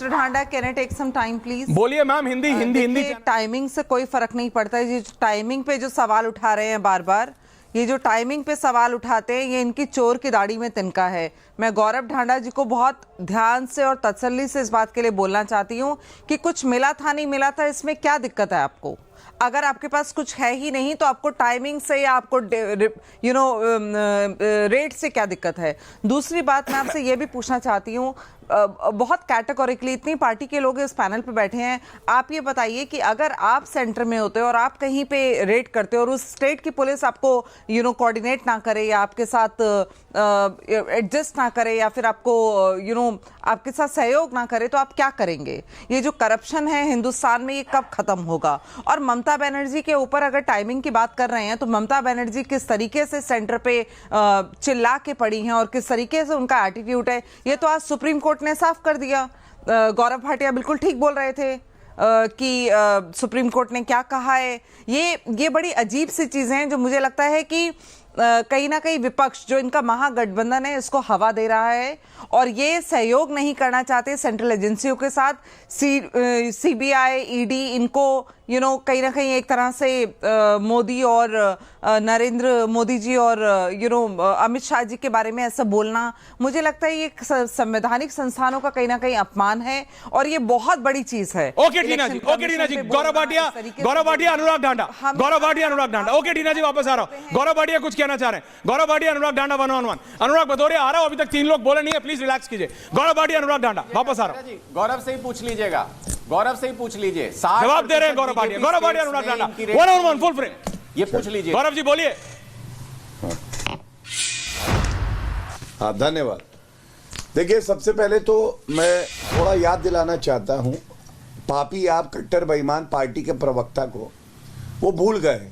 I: Dhanda, can I take some time please?
D: बोलिए मैम, हिंदी।
I: टाइमिंग से कोई फर्क नहीं पड़ता है, ये टाइमिंग पे जो सवाल उठा रहे हैं बार बार, ये जो टाइमिंग पे सवाल उठाते हैं, ये इनकी चोर की दाढ़ी में तिनका है। मैं गौरव ढांडा जी को बहुत ध्यान से और तसल्ली से इस बात के लिए बोलना चाहती हूँ कि कुछ मिला था नहीं मिला था, इसमें क्या दिक्कत है आपको? अगर आपके पास कुछ है ही नहीं तो आपको टाइमिंग से या आपको रेट से क्या दिक्कत है? दूसरी बात मैं आपसे ये भी पूछना चाहती हूँ, बहुत कैटेगोरिकली, इतनी पार्टी के लोग इस पैनल पे बैठे हैं, आप ये बताइए कि अगर आप सेंटर में होते और आप कहीं पे रेड करते और उस स्टेट की पुलिस आपको कोऑर्डिनेट ना करे या आपके साथ एडजस्ट ना करे या फिर आपको आपके साथ सहयोग ना करे, तो आप क्या करेंगे? ये जो करप्शन है हिंदुस्तान में, ये कब खत्म होगा? और ममता बनर्जी के ऊपर अगर टाइमिंग की बात कर रहे हैं तो ममता बनर्जी किस तरीके से सेंटर पे चिल्ला के पड़ी हैं और किस तरीके से उनका एटीट्यूड है, ये तो आज सुप्रीम कोर्ट ने साफ कर दिया। गौरव भाटिया बिल्कुल ठीक बोल रहे थे कि सुप्रीम कोर्ट ने क्या कहा है। ये बड़ी अजीब सी चीजें हैं जो मुझे लगता है कि कहीं ना कहीं विपक्ष जो इनका महागठबंधन है इसको हवा दे रहा है और ये सहयोग नहीं करना चाहते सेंट्रल एजेंसियों के साथ। सीबीआई, ईडी, इनको कहीं ना कहीं एक तरह से मोदी और नरेंद्र मोदी जी और अमित शाह जी के बारे में ऐसा बोलना, मुझे लगता है ये संवैधानिक संस्थानों का कहीं ना कहीं अपमान है और ये बहुत बड़ी चीज है।
D: ओके टीना जी, गौरव भाटिया, अनुराग ढांडा। ओके टीना जी, वापस आ रहा हूं। गौरव भाटिया कुछ कहना चाह रहे हैं? गौरव भाटिया, अनुराग ढांडा, 1 on 1। अनुराग भदौरिया आ रहा हूं, अभी तक 3 लोग बोले नहीं है, प्लीज रिलैक्स कीजिए। गौरव भाटिया, अनुराग ढांडा, वापस आ रहा हूं।
H: गौरव से ही पूछ लीजिएगा,
D: जवाब दे रहे हैं गौरव भाटिया, अनुराग ढांडा, 1 on 1 फुल फ्रेम,
H: ये पूछ लीजिए।
D: गौरव जी बोलिए।
E: हाँ, धन्यवाद। देखिए, सबसे पहले तो मैं थोड़ा याद दिलाना चाहता हूं पापी आप कट्टर बेईमान पार्टी के प्रवक्ता को, वो भूल गए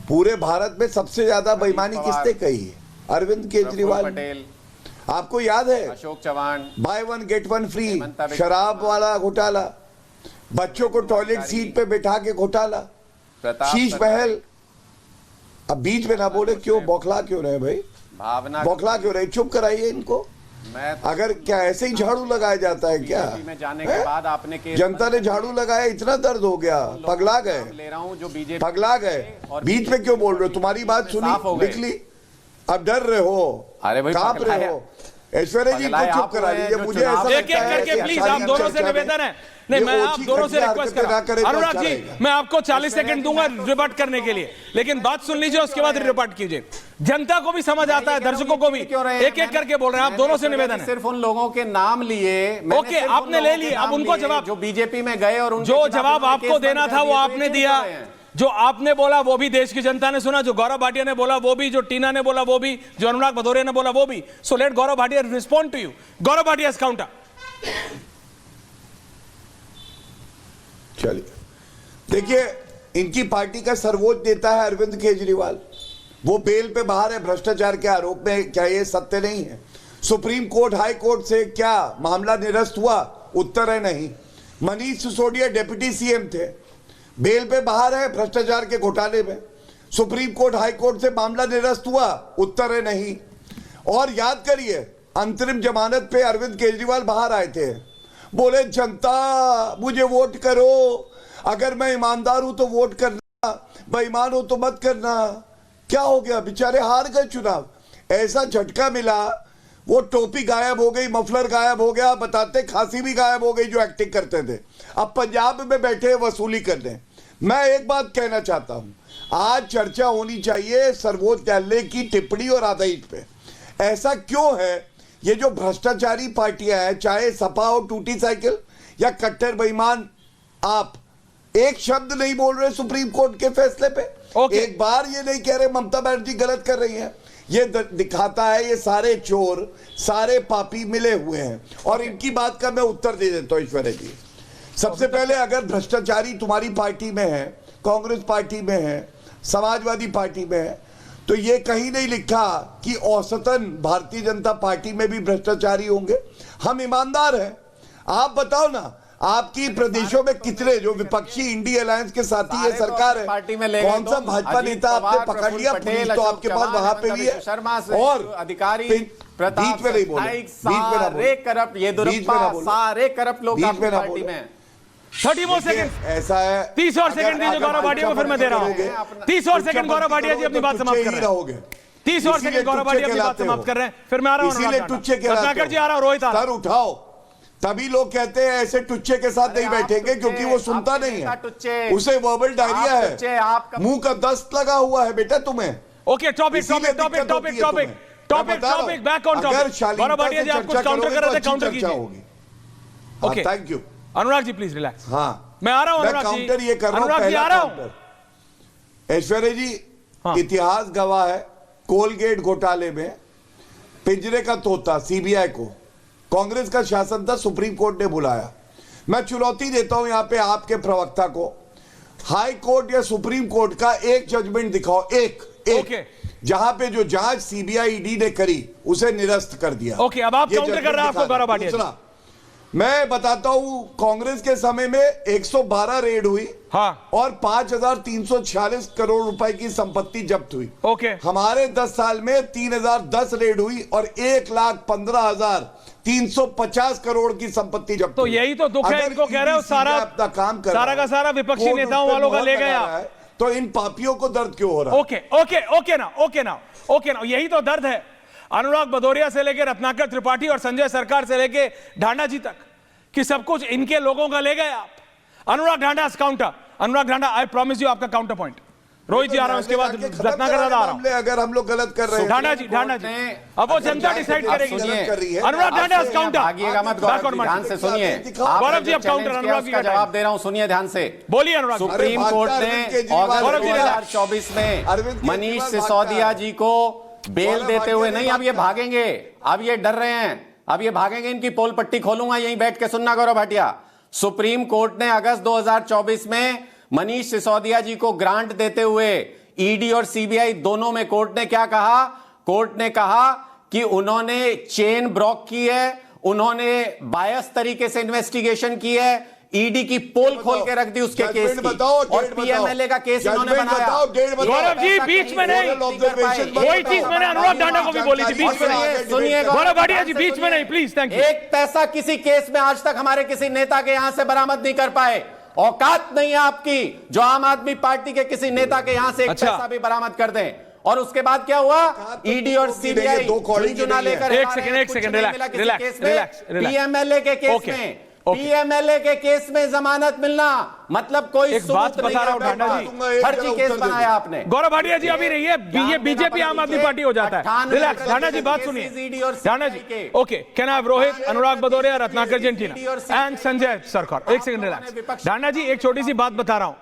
E: पूरे भारत में सबसे ज्यादा बेईमानी किसने कही है? अरविंद केजरीवाल, पटेल, आपको याद है?
H: Ashok Chavan,
E: buy 1 get 1 free, शराब वाला घोटाला, बच्चों को टॉयलेट सीट पे बैठा के घोटाला, शीश महल। अब बीच में ना बोले, क्यों बौखला क्यों रहे भाई?
H: भावना
E: बौखला क्यों रहे? चुप कराइए इनको। अगर क्या ऐसे ही झाड़ू लगाया जाता है क्या?
H: में जाने के बाद आपने
E: जनता ने झाड़ू लगाया, इतना दर्द हो गया, पगला गए,
H: ले रहा हूं जो बीजेपी
E: पगला गए। बीच में क्यों बोल रहे हो? तुम्हारी बात सुनी, लिख ली, अब डर रहे हो,
H: अरे भाई
E: कांप रहे हो। ऐश्वर्या जी को चुप करा लीजिए। मुझे ऐसा
D: एक एक करके प्लीज, आप दोनों से निवेदन है, नहीं मैं आप दोनों से रिक्वेस्ट कर रहा हूं। अनुराग जी, मैं आपको 40 सेकंड दूंगा रिबट करने के लिए, लेकिन बात सुन लीजिए, उसके बाद रिबट कीजिए। जनता को भी समझ आता है, दर्शकों को भी, एक एक करके बोल रहे हैं। आप दोनों से निवेदन है।
H: सिर्फ उन लोगों के नाम लिए,
D: ओके, आपने ले लिए, अब उनको जवाब,
H: जो बीजेपी में गए और
D: जो जवाब आपको देना था वो आपने दिया। जो आपने बोला वो भी देश की जनता ने सुना, जो गौरव भाटिया ने बोला वो भी, जो टीना ने बोला वो भी, जो अनुराग भदौरिया ने बोला वो भी। So let Gaurav Bhatia respond to you. Gaurav Bhatia counter.
E: चलिए, देखिए, इनकी पार्टी का सर्वोच्च नेता है अरविंद केजरीवाल, वो बेल पे बाहर है भ्रष्टाचार के आरोप में। क्या ये सत्य नहीं है? सुप्रीम कोर्ट, हाई कोर्ट से क्या मामला निरस्त हुआ? उत्तर है नहीं। मनीष सिसोदिया डिप्टी सीएम थे, बेल पे बाहर है भ्रष्टाचार के घोटाले में। सुप्रीम कोर्ट, हाई कोर्ट से मामला निरस्त हुआ? उत्तर है नहीं। और याद करिए, अंतरिम जमानत पे अरविंद केजरीवाल बाहर आए थे, बोले जनता मुझे वोट करो, अगर मैं ईमानदार हूं तो वोट करना, बेईमान हो तो मत करना। क्या हो गया? बेचारे हार गए चुनाव। ऐसा झटका मिला, वो टोपी गायब हो गई, मफलर गायब हो गया, बताते खांसी भी गायब हो गई जो एक्टिंग करते थे, अब पंजाब में बैठे वसूली करने। मैं एक बात कहना चाहता हूं, आज चर्चा होनी चाहिए सर्वोच्च न्यायालय की टिप्पणी और आदेश पे। ऐसा क्यों है ये जो भ्रष्टाचारी पार्टियां हैं, चाहे सपा हो, टूटी साइकिल या कट्टर बेईमान, आप एक शब्द नहीं बोल रहे सुप्रीम कोर्ट के फैसले पे। एक बार ये नहीं कह रहे ममता बनर्जी गलत कर रही है। ये दिखाता है ये सारे चोर, सारे पापी मिले हुए हैं। और इनकी बात का मैं उत्तर दे देता हूं ऐश्वर्या जी। सबसे पहले, अगर भ्रष्टाचारी तुम्हारी पार्टी में है, कांग्रेस पार्टी में है, समाजवादी पार्टी में है, तो ये कहीं नहीं लिखा कि औसतन भारतीय जनता पार्टी में भी भ्रष्टाचारी होंगे। हम ईमानदार हैं। आप बताओ ना, आपकी प्रदेशों में कितने जो विपक्षी इंडी अलायंस के साथी है, सरकार है, कौन सा भाजपा नेता आपने पकड़ लिया? पुलिस तो आपके पास वहां पे भी है। और
H: अधिकारी
E: बीच में नहीं बोले,
H: सारे करप्ट, ये सारे करप्ट लोग आपकी पार्टी में।
D: 30 more seconds.
E: ऐसा है,
D: 30 और सेकंड दीजिए गौरव भाटिया को, फिर मैं दे रहा हूं 30 और सेकंड। गौरव भाटिया जी अपनी बात समाप्त कर रहे हैं। 30 और सेकंड गौरव भाटिया अपनी बात समाप्त कर रहे हैं, फिर मैं आ रहा हूं।
E: इसीलिए टुच्चे के
D: रत्नाकर जी आ रहा हूं, रोहित आ रहा
E: हूं। सर उठाओ, तभी लोग कहते हैं ऐसे टुच्चे के साथ नहीं बैठेंगे, क्योंकि वो सुनता नहीं है, उसे वर्बल डायरिया है, मुंह का दस्त लगा हुआ है बेटा तुम्हें।
D: Okay, topic back on topic. Gaurav Bhatia ji आप कुछ काउंटर कर रहे थे, काउंटर कीजिए। Okay,
E: thank you.
D: Anurag ji please relax.
E: हाँ,
D: मैं आ रहा हूं
E: मैं
D: अनुराग जी।
E: काउंटर ये कर रहा हूं,
D: अनुराग जी आ रहा हूं।
E: ऐश्वर्या जी, इतिहास गवाह है, कोलगेट घोटाले में पिंजरे का तोता सीबीआई को कांग्रेस का शासन था, सुप्रीम कोर्ट ने बुलाया। मैं चुनौती देता हूं यहां पे आपके प्रवक्ता को, हाई कोर्ट या सुप्रीम कोर्ट का एक जजमेंट दिखाओ, एक जहां पे जो जांच सीबीआई ईडी ने करी उसे निरस्त कर दिया।
D: ओके, अब आप काउंटर कर रहे हैं आपको गौरव भाटिया।
E: मैं बताता हूं, कांग्रेस के समय में 112 रेड हुई,
D: हाँ,
E: और 5346 करोड़ रुपए की संपत्ति जब्त हुई।
D: ओके,
E: हमारे 10 साल में 3010 रेड हुई और 1,15,350 करोड़ की संपत्ति जब्त
D: तो
E: हुई।
D: यही तो दुख है, इनको कह रहे हो सारा
E: अपना काम कर
D: सारा का सारा विपक्षी नेताओं वालों का ले गया,
E: तो इन पापियों को दर्द क्यों हो रहा है?
D: ओके ना, यही तो दर्द है। अनुराग भदौरिया से लेकर रत्नाकर त्रिपाठी और संजय सरकार से लेकर ढांडा जी तक कि सब कुछ इनके लोगों का ले गए आप। Anurag Dhanda counter, Anurag Dhanda I promise you आपका काउंटर पॉइंट। रोहित जी आ रहा हूं, उसके बाद रत्नाकर दादा आ रहा हूं।
E: अगर हम लोग गलत कर रहे हैं,
D: ढांडा जी अब वो जनता डिसाइड करेगी। अनुराग ढांडा काउंटर,
H: भागिएगा मत गौरव जी, ध्यान से सुनिए।
D: गौरव जी अब काउंटर, अनुराग जी का
H: जवाब दे रहा हूं, सुनिए ध्यान से।
D: बोलिए अनुराग।
H: सुप्रीम कोर्ट ने अगस्त 2024 में मनीष सिसोदिया जी को बेल देते हुए, नहीं अब ये भागेंगे, अब ये डर रहे हैं, अब ये भागेंगे, इनकी पोल पट्टी खोलूंगा, यहीं बैठ के सुनना गौरव भाटिया। सुप्रीम कोर्ट ने अगस्त 2024 में मनीष सिसोदिया जी को ग्रांट देते हुए ईडी और सीबीआई दोनों में कोर्ट ने क्या कहा? कोर्ट ने कहा कि उन्होंने चेन ब्रोक की है, उन्होंने बायस तरीके से इन्वेस्टिगेशन की है, ईडी की पोल खोल के रख दी उसके केस की, और पीएमएलए का केस इन्होंने बनाया।
D: गौरव जी बीच में नहीं, वही चीज मैंने अनुराग ढांडा को भी बोली थी, बीच में नहीं।
H: सुनिए
D: गौरव भाटिया जी, बीच में नहीं प्लीज, थैंक यू।
H: एक पैसा किसी केस में आज तक हमारे किसी नेता के यहां से बरामद नहीं कर पाए। औकात नहीं है आपकी जो आम आदमी पार्टी के किसी नेता के यहां से एक पैसा भी बरामद कर दें। और उसके बाद क्या हुआ? ईडी और सीबीआई चुना लेकर
D: एक सेकंड रिलैक्स,
H: पीएमएलए के केस में, पीएमएलए के केस में जमानत मिलना मतलब कोई
D: एक बात बता रहा हूं ढांडा जी,
H: फर्जी केस बनाया आपने।
D: गौरव भाटिया जी अभी नहीं है, ये बीजेपी आम आदमी पार्टी हो जाता है। रिलैक्स ढांडा जी, बात सुनिए Dhanda ji. Okay, can I have Rohit, Anurag Bhadauria, Ratnakar Jentina and Sanjay Sarkar. एक सेकंड रिलैक्स ढांडा जी, एक छोटी सी बात बता रहा हूं।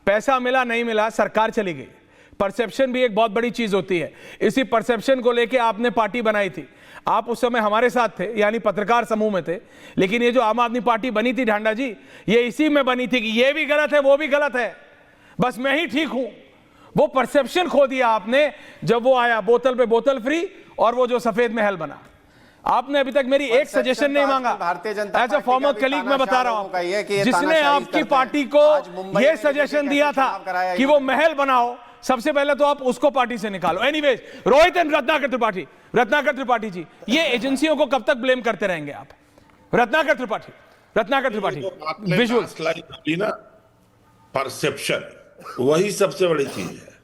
D: पैसा मिला नहीं मिला, सरकार चली गई, परसेप्शन भी एक बहुत बड़ी चीज होती है। इसी परसेप्शन को लेकर आपने पार्टी बनाई थी, आप उस समय हमारे साथ थे, यानी पत्रकार समूह में थे। लेकिन ये जो आम आदमी पार्टी बनी थी ढांडा जी, ये इसी में बनी थी कि ये भी गलत है, वो भी गलत है, बस मैं ही ठीक हूं। वो परसेप्शन खो दिया आपने जब वो आया बोतल पे बोतल फ्री और वो जो सफेद महल बना। आपने अभी तक मेरी एक सजेशन नहीं मांगा।
H: Bharatiya Janata
D: as a former colleague मैं बता रहा हूं, जिसने आपकी पार्टी को यह सजेशन दिया था कि वो महल बनाओ, सबसे पहले तो आप उसको पार्टी से निकालो। एनीवेज, रोहित एंड रत्नाकर त्रिपाठी जी, ये एजेंसियों को कब तक ब्लेम करते रहेंगे आप? रत्नाकर त्रिपाठी
J: विजुअल ना, परसेप्शन वही सबसे बड़ी चीज है।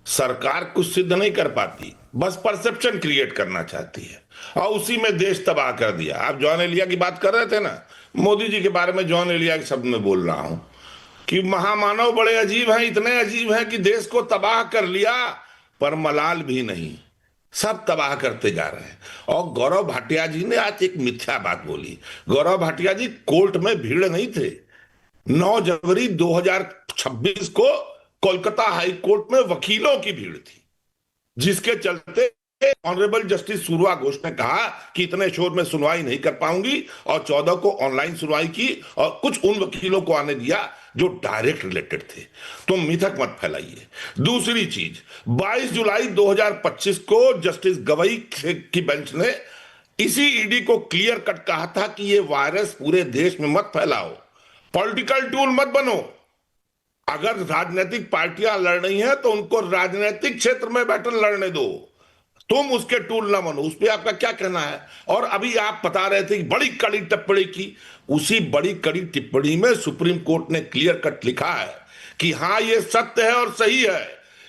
J: सरकार कुछ सिद्ध नहीं कर पाती, बस परसेप्शन क्रिएट करना चाहती है और उसी में देश तबाह कर दिया। आप जॉन एलिया की बात कर रहे थे ना, मोदी जी के बारे में जॉन एलिया के शब्द में बोल रहा हूं कि महामानव बड़े अजीब हैं, इतने अजीब हैं कि देश को तबाह कर लिया, पर मलाल भी नहीं, सब तबाह करते जा रहे हैं। और गौरव भाटिया जी ने आज एक मिथ्या बात बोली। गौरव भाटिया जी कोर्ट में भीड़ नहीं थे। 9 जनवरी 2026 को कोलकाता हाई कोर्ट में वकीलों की भीड़ थी, जिसके चलते ऑनरेबल जस्टिस सूर्या घोष ने कहा कि इतने शोर में सुनवाई नहीं कर पाऊंगी, और 14 को ऑनलाइन सुनवाई की और कुछ उन वकीलों को आने दिया जो डायरेक्ट रिलेटेड थे। तो मिथक मत फैलाइए। दूसरी चीज, 22 जुलाई 2025 को जस्टिस गवई की बेंच ने इसी ईडी को क्लियर कट कहा था कि ये वायरस पूरे देश में मत फैलाओ, पॉलिटिकल टूल मत बनो। अगर राजनीतिक पार्टियां लड़ रही हैं तो उनको राजनीतिक क्षेत्र में बैटल लड़ने दो, तुम उसके टूल ना बनो। उस पर आपका क्या कहना है? और अभी आप बता रहे थे कि बड़ी कड़ी टिप्पणी की, उसी बड़ी कड़ी टिप्पणी में सुप्रीम कोर्ट ने क्लियर कट लिखा है कि हां ये सत्य है और सही है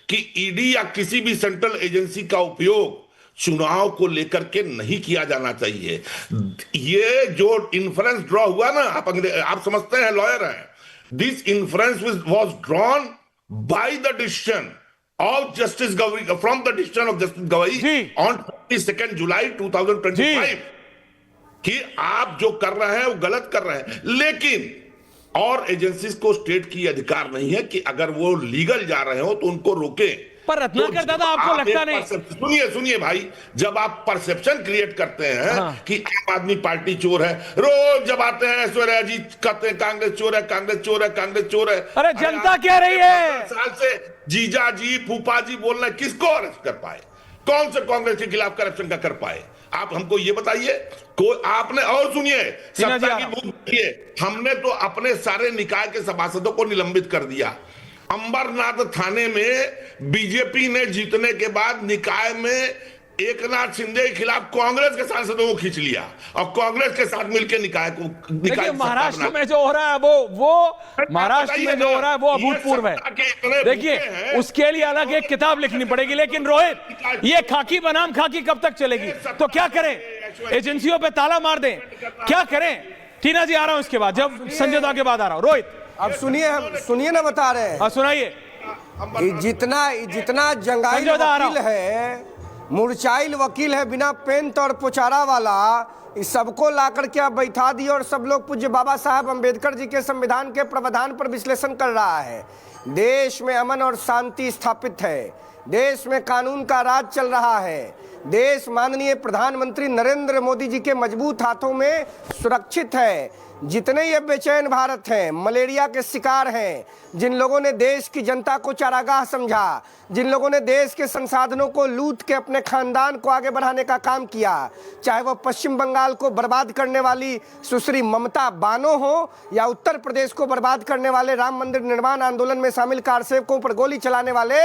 J: कि ईडी या किसी भी सेंट्रल एजेंसी का उपयोग चुनाव को लेकर के नहीं किया जाना चाहिए। ये जो इन्फ्रेंस ड्रॉ हुआ ना, आप समझते हैं, लॉयर हैं, this inference was drawn by the decision of Justice Gawai, from the decision of Justice Gawai on 22nd July 2025 कि आप जो कर रहे हैं वो गलत कर रहे हैं। लेकिन और एजेंसीज को स्टेट की अधिकार नहीं है कि अगर वो लीगल जा रहे हो तो उनको रोके।
D: पर रत्नाकर दादा आपको लगता नहीं?
J: सुनिए भाई, जब आप परसेप्शन क्रिएट करते हैं कि आम आदमी पार्टी चोर है, रोज जब आते हैं ऐश्वर्या जी कहते हैं कांग्रेस चोर है, कांग्रेस चोर है, कांग्रेस चोर है।
D: अरे जनता कह रही है।
J: साल से जीजा जी फूफा जी बोलना, किसको अरेस्ट कर पाए? कौन से कांग्रेस के खिलाफ करप्शन का कर पाए? आप हमको ये बताइए। कोई आपने, और सुनिए, सत्ता की भूख देखिए, हमने तो अपने सारे निकाय के सभासदों को निलंबित कर दिया। अंबरनाथ थाने में बीजेपी ने जीतने के बाद निकाय में एकनाथ शिंदे के खिलाफ कांग्रेस के सांसदों को खींच लिया और कांग्रेस के साथ मिलकर निकाय
D: महाराष्ट्र में जो हो रहा है वो महाराष्ट्र में जो हो रहा है वो अभूतपूर्व है। देखिए, उसके लिए अलग एक किताब लिखनी पड़ेगी। लेकिन रोहित, ये खाकी बनाम खाकी कब तक चलेगी? तो क्या करें? एजेंसियों पे ताला मार दें? क्या करें? टीना जी आ रहा हूं इसके बाद, जब संजय दा के बाद आ रहा हूं। रोहित
K: अब सुनिए ना, बता रहे हैं।
D: सुनाइए।
K: जितना जंगाई वकील है, मुरचाइल वकील है, बिना पेन और पोचारा वाला, इस सबको लाकर के आप बैठा दिए और सब लोग पूज्य बाबा साहब अंबेडकर जी के संविधान के प्रावधान पर विश्लेषण कर रहा है। देश में अमन और शांति स्थापित है, देश में कानून का राज चल रहा है, देश माननीय प्रधानमंत्री नरेंद्र मोदी जी के मजबूत हाथों में सुरक्षित है। जितने ये बेचैन भारत हैं, मलेरिया के शिकार हैं, जिन लोगों ने देश की जनता को चारागाह समझा, जिन लोगों ने देश के संसाधनों को लूट के अपने खानदान को आगे बढ़ाने का काम किया, चाहे वो पश्चिम बंगाल को बर्बाद करने वाली सुश्री ममता बानो हो या उत्तर प्रदेश को बर्बाद करने वाले राम मंदिर निर्माण आंदोलन में शामिल कारसेवकों पर गोली चलाने वाले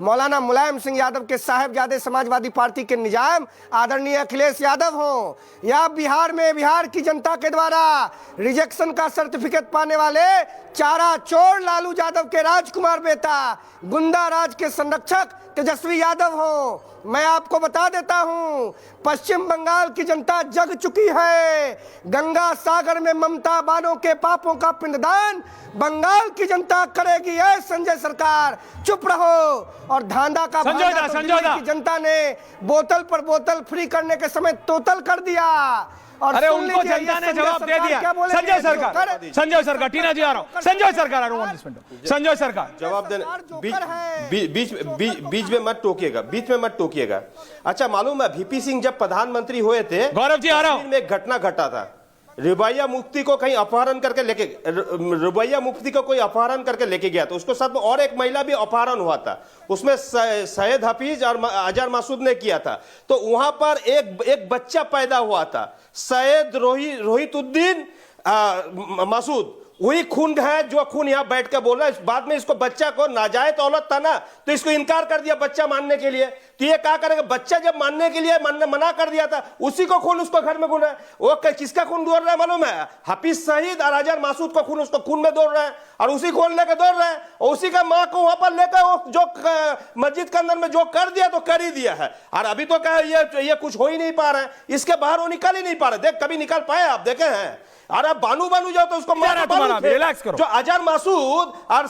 K: मौलाना मुलायम सिंह यादव के साहेबजादे समाजवादी पार्टी के निजाम आदरणीय अखिलेश यादव हो, या बिहार में बिहार की जनता के द्वारा रिजेक्शन का सर्टिफिकेट पाने वाले चारा चोर लालू यादव के राजकुमार बेटा गुंडा राज के संरक्षक तेजस्वी यादव हो, मैं आपको बता देता हूं, पश्चिम बंगाल की जनता जग चुकी है। गंगा सागर में ममता बानो के पापों का पिंडदान बंगाल की जनता करेगी। है संजय सरकार, चुप रहो। और धांधा का की जनता ने बोतल पर बोतल फ्री करने के समय तोतल कर दिया। और
D: अरे उनको जनता ने जवाब दे दिया। संजय सरकार, टीना जी आ रहा हूं। संजय सरकार, संजय सरकार
F: जवाब देने, बीच में मत टोकिएगा, बीच में मत टोकिएगा। अच्छा, मालूम है वीपी सिंह जब प्रधानमंत्री हुए थे,
D: गौरव जी आ रहा हूं,
F: में एक घटना घटा था। रुबैया मुफ्ती को कहीं अपहरण करके लेके, रुबैया मुफ्ती को कोई अपहरण करके लेके गया था, उसको साथ और एक महिला भी अपहरण हुआ था, उसमें सैयद हफीज और अजहर मासूद ने किया था। तो वहां पर एक बच्चा पैदा हुआ था, सैयद रोहितुद्दीन मासूद, वही खून है जो खून यहाँ बैठ के बोल रहा है। बाद में इसको बच्चा को नाजायज औलाद था ना, तो इसको इनकार कर दिया बच्चा मानने के लिए, तो ये क्या करेगा? बच्चा जब मानने के लिए मना कर दिया था, उसी को खून उसको घर में खून है। वो किसका खून दौड़ रहा है मालूम है? हाफिज सईद और अजहर मासूद का खून उसको खून में दौड़ रहा है, और उसी खून लेकर दौड़ रहा है, और उसी का माँ को वहां पर लेकर वो जो मस्जिद के अंदर में जो कर दिया तो कर ही दिया है। और अभी तो क्या ये कुछ हो ही नहीं पा रहा है, इसके बाहर वो निकल ही नहीं पा रहे। देख कभी निकल पाए आप? देखे हैं? अरे बानू जाओ तो उसको
D: रिलैक्स करो।
F: जो अजहर मासूद और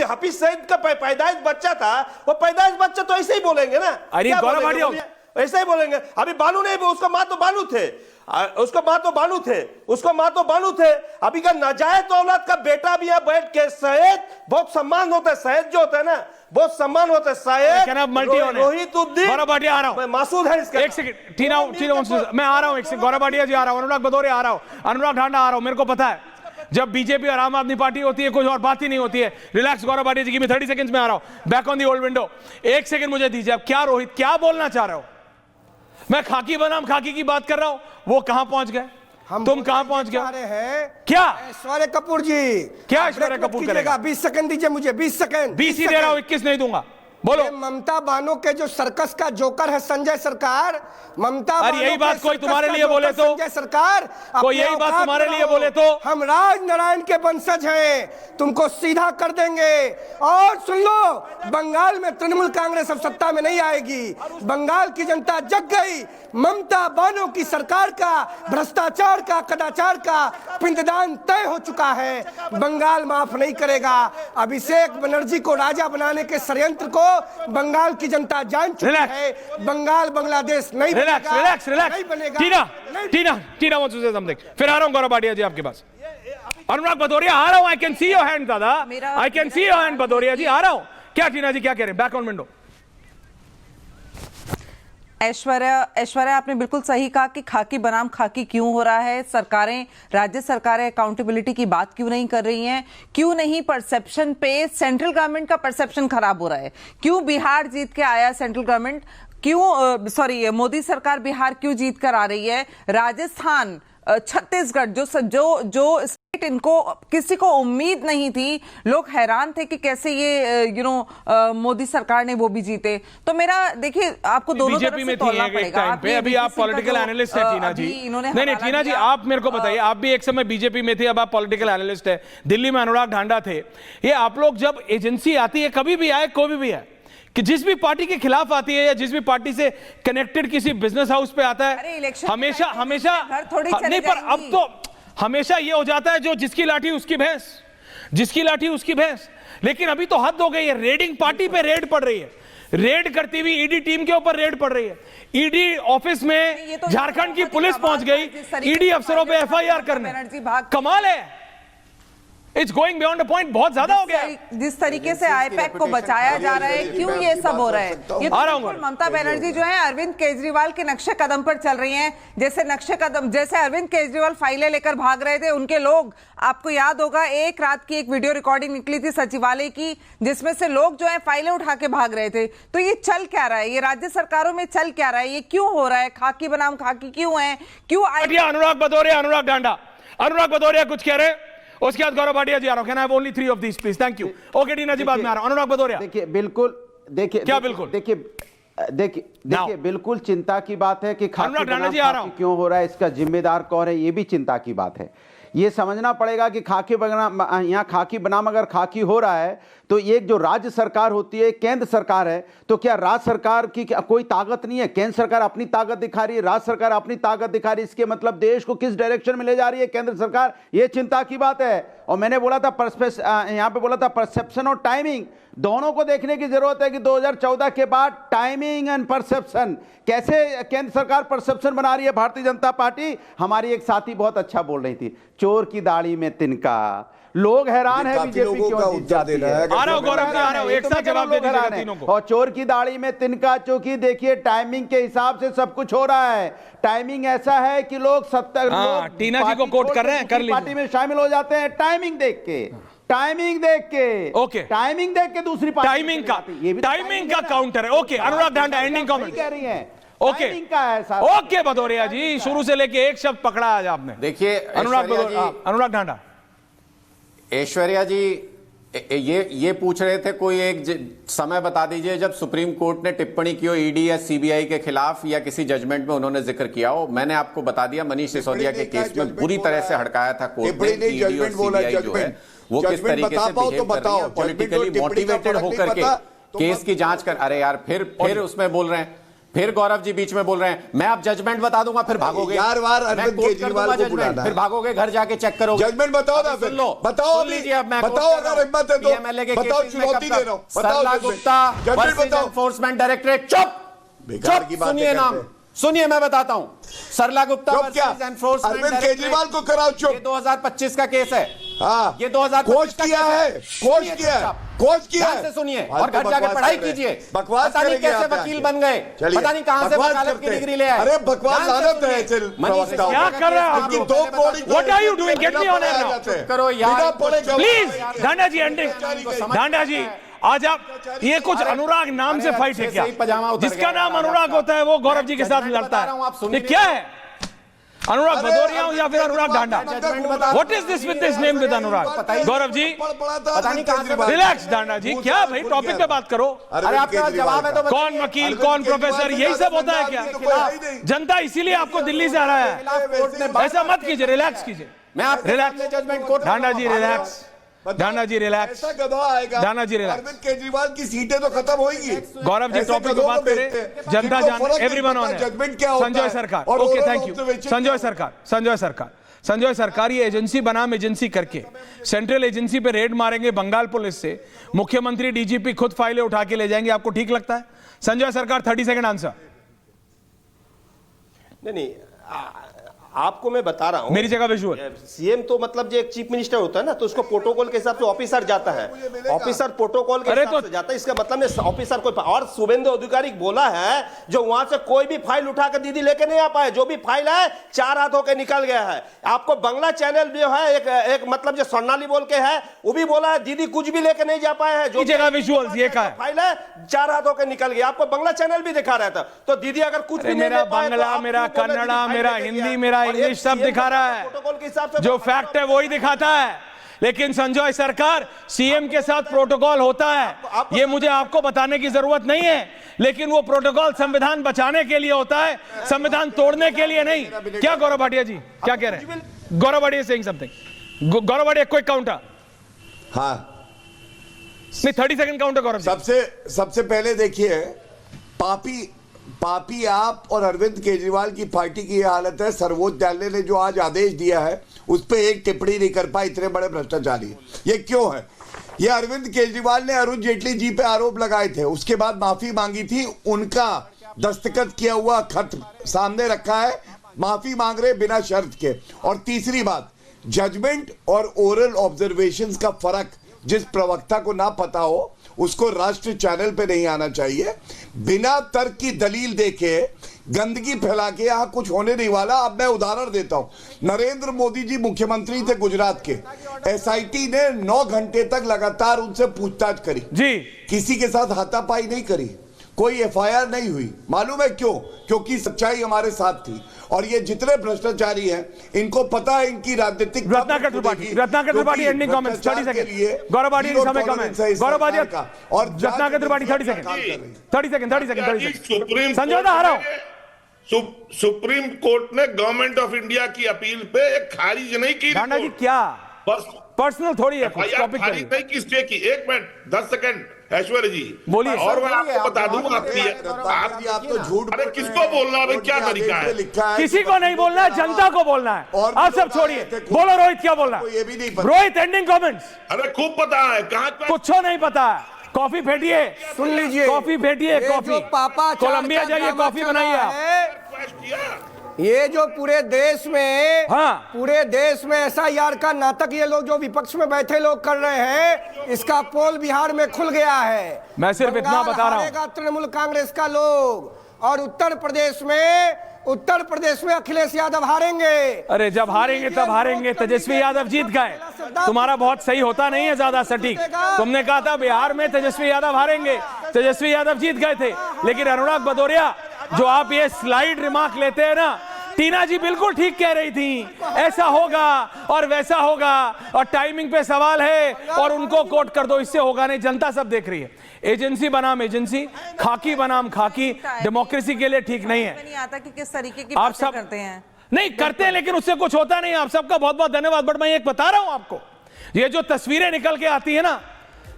F: हाफिज सईद का पैदाइश बच्चा था, वो पैदाइश बच्चा तो ऐसे ही बोलेंगे ना,
D: अरे गौरव भाटिया
F: ऐसे ही बोलेंगे। अभी बालू नहीं, उसका माँ तो बालू थे, उसका माँ तो बालू थे। अभी का नाजायज औलाद का बेटा भी है बैठ के। सैयद बहुत सम्मान होता है, सैयद जो होता है ना बहुत सम्मान होता है। सैयद रोहितुद्दीन
D: गौरव भाटिया आ रहा हूं,
F: मासूद है इसका।
D: एक सेकंड टीना मैं आ रहा हूं, एक सेकंड गौरव भाटिया जी आ रहा हूं, अनुराग भदौरिया आ रहा हूं, अनुराग ढांडा आ रहा हूं। मेरे को पता है जब बीजेपी और आम आदमी पार्टी होती है कुछ और बात ही नहीं होती है। रिलैक्स गौरव भाटिया जी की, मैं 30 सेकंड्स में आ रहा हूं। Back on the old window, एक सेकंड मुझे दीजिए। आप क्या रोहित क्या बोलना चाह रहे हो? मैं खाकी बनाम खाकी की बात कर रहा हूं, वो कहां पहुंच गए? तुम कहां पहुंच गए? क्या
K: ऐश्वर्या कपूर जी,
D: क्या ऐश्वर्या कपूर करेगा?
K: 20 सेकंड दीजिए मुझे, 20 सेकंड।
D: 20 ही दे रहा हूं, 21 नहीं दूंगा। बोलो।
K: ममता बानो के जो सर्कस का जोकर है संजय सरकार, ममता
D: अरे यही बात कोई तुम्हारे लिए बोले तो?
K: संजय सरकार
D: कोई यही बात तुम्हारे लिए बोले तो?
K: हम राज नारायण के वंशज हैं, तुमको सीधा कर देंगे। और सुन लो, बंगाल में तृणमूल कांग्रेस अब सत्ता में नहीं आएगी। बंगाल की जनता जग गई। ममता बानो की सरकार का भ्रष्टाचार का कदाचार का पिंडदान तय हो चुका है। बंगाल माफ नहीं करेगा। अभिषेक बनर्जी को राजा बनाने के षड्यंत्र को बंगाल की जनता जान चुकी है। बंगाल बांग्लादेश नहीं
D: बनेगा। टीना wants to say something। फिर आ रहा हूं गौरव भाटिया जी आपके पास। अनुराग भदौरिया आ रहा हूं। I can see your hand दादा, I can see your hand Bhadauria ji, आ रहा हूं। क्या टीना जी क्या कह रहे हैं? Back on window.
I: ऐश्वर्या आपने बिल्कुल सही कहा कि खाकी बनाम खाकी क्यों हो रहा है। सरकारें, राज्य सरकारें अकाउंटेबिलिटी की बात क्यों नहीं कर रही हैं? क्यों नहीं परसेप्शन पे सेंट्रल गवर्नमेंट का परसेप्शन खराब हो रहा है? क्यों बिहार जीत के आया सेंट्रल गवर्नमेंट? क्यों मोदी सरकार बिहार क्यों जीत कर आ रही है? राजस्थान, छत्तीसगढ़ जो स्टेट इनको किसी को उम्मीद नहीं थी, लोग हैरान थे कि कैसे ये मोदी सरकार ने वो भी जीते। तो मेरा देखिए आपको दोनों तरफ से तोलना पड़ेगा।
D: अभी आप पॉलिटिकल एनालिस्ट हैं टीना जी। नहीं टीना जी आप मेरे को बताइए, आप भी एक समय बीजेपी में थे, अब आप पॉलिटिकल एनालिस्ट है। दिल्ली में अनुराग ढांडा थे। ये आप लोग जब एजेंसी आती है, कभी भी आए कोई भी है, कि जिस भी पार्टी के खिलाफ आती है या जिस भी पार्टी से कनेक्टेड किसी बिजनेस हाउस पे आता है, हमेशा नहीं, पर अब तो हमेशा ये हो जाता है जो जिसकी लाठी उसकी भैंस, जिसकी लाठी उसकी भैंस। लेकिन अभी तो हद हो गई है। रेडिंग पार्टी पे रेड पड़ रही है, रेड करती हुई ईडी टीम के ऊपर रेड पड़ रही है। ईडी ऑफिस में झारखंड की पुलिस पहुंच गई ईडी अफसरों पे एफआईआर करने। कमाल है, it's going beyond the point. बहुत ज्यादा हो गया।
I: जिस तरीके से आईपैक को बचाया जा रहा है, क्यों ये सब हो रहा है? ये तो ममता बनर्जी जो है अरविंद केजरीवाल के नक्शे कदम पर चल रही हैं। जैसे अरविंद केजरीवाल फाइलें लेकर भाग रहे थे, उनके लोग, आपको याद होगा एक रात की एक वीडियो रिकॉर्डिंग निकली थी सचिवालय की, जिसमें से लोग जो है फाइलें उठा के भाग रहे थे। तो ये चल क्या रहा है? ये राज्य सरकारों में चल क्या रहा है? ये क्यों हो रहा है? खाकी बनाम खाकी क्यों है? क्यों?
D: अनुराग भदौरिया, अनुराग ढांडा, अनुराग भदौरिया कुछ कह रहे हैं, उसके बाद गौरव भाटिया जी आ रहा हूं। Can I have only 3 of these please? Thank you. Okay Tina ji बाद में आ रहा हूं। अनुराग भदौरिया
G: देखिए बिल्कुल, देखिए
D: क्या बिल्कुल,
G: देखिए बिल्कुल चिंता की बात है कि खाकी
D: क्यों
G: हो रहा है, इसका जिम्मेदार कौन है, ये भी चिंता की बात है। ये समझना पड़ेगा कि खाकी बनाम, यहाँ खाकी बनाम अगर खाकी हो रहा है तो एक जो राज्य सरकार होती है, केंद्र सरकार है, तो क्या राज्य सरकार की कोई ताकत नहीं है? केंद्र सरकार अपनी ताकत दिखा रही है, राज्य सरकार अपनी ताकत दिखा रही है। इसके मतलब देश को किस डायरेक्शन में ले जा रही है केंद्र सरकार, ये चिंता की बात है। और मैंने बोला था यहाँ पे बोला था परसेप्शन और टाइमिंग दोनों को देखने की जरूरत है कि 2014 के बाद टाइमिंग एंड परसेप्शन, कैसे केंद्र सरकार परसेप्शन बना रही है भारतीय जनता पार्टी। हमारी एक साथी बहुत अच्छा बोल रही थी, चोर की दाढ़ी में तिनका। लोग हैरान है बीजेपी क्यों जीत जाती है।
D: आ रहा हूं गौरव जी, आ रहा हूं, एक साथ जवाब दे दीजिएगा तीनों को।
G: और चोर की दाढ़ी में तिनका, चूंकि देखिए टाइमिंग के हिसाब से सब कुछ हो रहा है। टाइमिंग ऐसा है कि लोग 70
D: टीना जी को कोट कर रहे हैं, कर लीजिए,
G: पार्टी में शामिल हो जाते हैं टाइमिंग देख के, टाइमिंग देख के।
D: ओके,
G: टाइमिंग देख के दूसरी पार्टी
D: टाइमिंग का काउंटर है। ओके अनुराग ढांडा एंडिंग कमेंट
G: कह रही है।
D: ओके ओके भदौरिया जी, शुरू से लेके एक शब्द पकड़ा आज आपने।
H: देखिए
D: अनुराग ढांडा,
H: ऐश्वर्या जी ये पूछ रहे थे कोई एक समय बता दीजिए जब सुप्रीम कोर्ट ने टिप्पणी की हो ईडी या सीबीआई के खिलाफ या किसी जजमेंट में उन्होंने जिक्र किया हो। मैंने आपको बता दिया मनीष सिसोदिया के केस में बुरी तरह से हड़काया था कोर्ट ने ईडी और सीबीआई जो है वो किस तरीके से बिहेव कर रही है, पॉलिटिकली मोटिवेटेड होकर के केस की जांच कर। अरे यार फिर उसमें बोल रहे हैं, फिर गौरव जी बीच में बोल रहे हैं मैं आप जजमेंट बता दूंगा फिर भागोगे
E: यार बार अरविंद केजरीवाल को बुलाना
H: फिर भागोगे घर जाके चेक करोगे।
E: जजमेंट बताओ ना, फिर बताओ बताओ अगर हिम्मत है तो बताओ, चुनौती दे रहा हूं,
H: सरला गुप्ता वर्सेस एनफोर्समेंट डायरेक्टरेट। चुप सुनिए नाम सुनिए, मैं बताता हूं। सरला गुप्ता वर्सेस एनफोर्समेंट
E: अरविंद केजरीवाल को कराओ चुप।
H: ये 2025 का केस है।
E: हाँ
H: ये 2025
E: किया है, कोच किया है।
H: सुनिए और घर जाके पढ़ाई कीजिए।
E: बकवास
H: पता नहीं कैसे वकील बन गए, पता नहीं कहां से वकालत की डिग्री ले आए।
E: अरे बकवास लानत है।
D: क्या कर रहे हैं आप लोग? What are you doing? Get me on air now.
H: करो यार
D: प्लीज डांडा जी एंडिंग। डांडा जी आज आप ये कुछ अनुराग नाम से फाइट है क्या? जिसका नाम अनुराग होता है वो गौरव जी के साथ लड़ता है। ये क्या है? अनुराग भदौरिया या फिर Anurag Dhanda? What is this with this name with Anurag? Gaurav ji
H: पता नहीं कहां से।
D: रिलैक्स डांडा जी, क्या भाई टॉपिक पे बात करो।
H: अरे आपका जवाब है तो
D: कौन वकील कौन प्रोफेसर यही सब होता है क्या? जनता इसीलिए आपको दिल्ली से आ रहा है। ऐसा मत कीजिए, रिलैक्स कीजिए।
H: मैं आप
D: रिलैक्स
H: जजमेंट कोर्ट।
D: डांडा जी रिलैक्स, डांडा जी रिलैक्स, डांडा जी रिलैक्स।
E: अरविंद केजरीवाल की सीटें तो खत्म होंगी।
D: गौरव जी टॉपिक पे बात करें, जनता जान एवरीवन ऑन
E: जजमेंट क्या होता है।
D: संजय सरकार, ओके थैंक यू। संजय सरकार ये एजेंसी बनाम एजेंसी करके सेंट्रल एजेंसी पे रेड मारेंगे बंगाल पुलिस से, मुख्यमंत्री डीजीपी खुद फाइलें उठा के ले जाएंगे, आपको ठीक लगता है? संजय सरकार 30 सेकंड आंसर।
F: नहीं आपको मैं बता रहा हूं,
D: मेरी जगह विजुअल।
F: सीएम तो मतलब जो एक चीफ मिनिस्टर होता है ना, तो उसको प्रोटोकॉल के हिसाब से ऑफिसर जाता है, ऑफिसर प्रोटोकॉल के हिसाब से जाता है। इसका मतलब में ऑफिसर कोई, और शुभेंदु अधिकारी बोला है जो वहां से कोई भी फाइल उठाकर दीदी लेके नहीं आ पाए, जो भी फाइल है 4 हाथ होकर निकल गया है। आपको बंगला चैनल जो है एक मतलब जो स्वर्णाली बोल के है वो भी बोला है दीदी कुछ भी लेके नहीं जा पाए हैं, जो
D: जगह विजुअल ये कहा
F: फाइल है 4 हाथ होकर निकल गया। आपको बंगला चैनल भी दिखा रहा था, तो दीदी अगर कुछ भी
D: मेरा बांग्ला, मेरा कन्नड़ा, मेरा हिंदी, मेरा इंग्लिश सब दिखा रहा है। जो फैक्ट है वही दिखाता है। लेकिन संजय सरकार सीएम के साथ प्रोटोकॉल होता है, ये मुझे आपको बताने की जरूरत नहीं है। लेकिन वो प्रोटोकॉल संविधान बचाने के लिए होता है, संविधान तोड़ने के लिए नहीं। क्या गौरव भाटिया जी क्या कह रहे हैं? Gaurav Bhatia saying something. Gaurav Bhatia quick counter.
E: हाँ
D: नहीं 30 सेकंड काउंटर गौरव।
E: सबसे पहले देखिए, पापी आप और अरविंद केजरीवाल की पार्टी की यह हालत है। सर्वोच्च न्यायालय ने जो आज आदेश दिया है उस पर एक टिप्पणी नहीं कर पाए, इतने बड़े भ्रष्टाचारी। ये क्यों है? ये अरविंद केजरीवाल ने अरुण जेटली जी पे आरोप लगाए थे, उसके बाद माफी मांगी थी, उनका दस्तखत किया हुआ खत सामने रखा है, माफी मांग रहे बिना शर्त के। और तीसरी बात, जजमेंट और ओरल ऑब्जर्वेशंस का फर्क जिस प्रवक्ता को ना पता हो उसको राष्ट्र चैनल पे नहीं आना चाहिए। बिना तर्क की दलील देके गंदगी फैला के यहां कुछ होने नहीं वाला। अब मैं उदाहरण देता हूं। नरेंद्र मोदी जी मुख्यमंत्री थे गुजरात के, एसआईटी ने 9 घंटे तक लगातार उनसे पूछताछ करी
D: जी,
E: किसी के साथ हाथापाई नहीं करी, कोई एफआईआर नहीं हुई। मालूम है क्यों? क्योंकि सच्चाई हमारे साथ थी। और ये जितने भ्रष्टाचारी हैं इनको पता है इनकी राजनीतिक।
D: Ratnakar Tripathi ending comments 30 second. Gaurav Bhatia समय कम है। गौरव भाटिया और रत्नाकर त्रिपाठी 30 सेकंड। संजय दा हराओ।
J: सुप्रीम कोर्ट ने गवर्नमेंट ऑफ इंडिया की अपील पे एक खारिज नहीं की।
D: डांडा जी क्या पर्सनल थोड़ी है, टॉपिक
J: खारिज नहीं की, स्टे की। 1 मिनट 10 सेकंड ऐश्वर्या जी
D: बोलिए।
J: और मैं आपको बता दूं, आप तो झूठ। अरे किसको बोलना है? क्या तरीका है?
D: किसी को नहीं बोलना है, जनता को बोलना है। आप सब छोड़िए, बोलो रोहित क्या बोलना है? Rohit ending comments.
J: अरे खूब पता है, कहाँ
D: कुछ नहीं पता है। कॉफी फेटिए,
K: सुन लीजिए,
D: कॉफी फेटिए, कॉफी
K: पापा
D: कोलंबिया जाइए, कॉफी बनाइए आप।
K: ये जो पूरे देश में,
D: हाँ,
K: पूरे देश में एसआईआर का नाटक ये लोग जो विपक्ष में बैठे लोग कर रहे हैं, इसका पोल बिहार में खुल गया है।
D: मैं सिर्फ इतना बता रहा हूँ,
K: तृणमूल कांग्रेस का लोग, और उत्तर प्रदेश में अखिलेश यादव हारेंगे।
D: अरे जब हारेंगे तब हारेंगे। तेजस्वी यादव जीत गए। तुम्हारा बहुत सही होता नहीं है ज्यादा सटीक। तुमने कहा था बिहार में तेजस्वी यादव हारेंगे, तेजस्वी यादव जीत गए थे। लेकिन अनुराग भदौरिया जो आप ये स्लाइड रिमार्क लेते हैं ना, टीना जी बिल्कुल ठीक कह रही थी, ऐसा होगा और वैसा होगा और टाइमिंग पे सवाल है और उनको कोट कर दो, इससे होगा नहीं। जनता सब देख रही है। एजेंसी बनाम एजेंसी, खाकी बनाम खाकी, डेमोक्रेसी के लिए ठीक नहीं है।
I: नहीं आता कि किस तरीके की
D: आप
I: बातें
D: सब
I: करते हैं।
D: नहीं करते हैं, लेकिन उससे कुछ होता नहीं। आप सबका बहुत बहुत धन्यवाद। बट मैं एक बता रहा हूं आपको, ये जो तस्वीरें निकल के आती है ना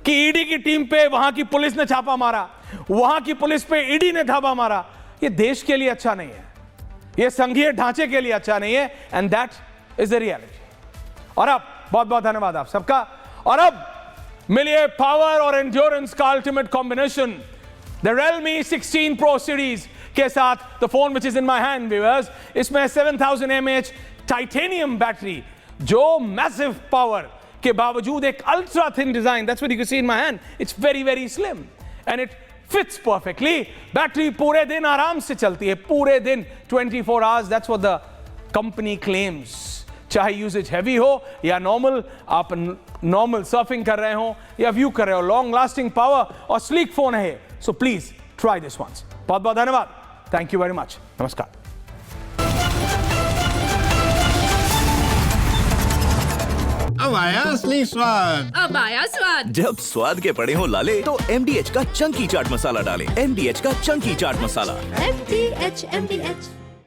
D: कि ईडी की टीम पे वहां की पुलिस ने छापा मारा, वहां की पुलिस पे ईडी ने छापा मारा, ये देश के लिए अच्छा नहीं है, ये संघीय ढांचे के लिए अच्छा नहीं है। And that is the reality. और अब बहुत बहुत धन्यवाद आप सबका। और अब मिलिए पावर और एंड्योरेंस का ultimate combination, the Realme 16 Pro series के साथ the phone which is in my hand viewers. इसमें 7000 mAh टाइटेनियम बैटरी, जो मैसिव पावर के बावजूद एक ultra thin design, that's what you can see in my hand, it's very very slim and it fits perfectly. Battery पूरे दिन आराम से चलती है, पूरे दिन 24 hours, that's what the company claims. चाहे यूजेज हैवी हो या नॉर्मल, आप नॉर्मल सर्फिंग कर रहे हो या व्यू कर रहे हो, लॉन्ग लास्टिंग पावर और स्लीक फोन है। So please try this once. बहुत बहुत धन्यवाद। Thank you very much. नमस्कार।
L: अब आया असली स्वाद।
M: अब आया स्वाद।
N: जब स्वाद के पड़े हो लाले तो MDH का चंकी चाट मसाला डालें। MDH का चंकी चाट मसाला।
M: MDH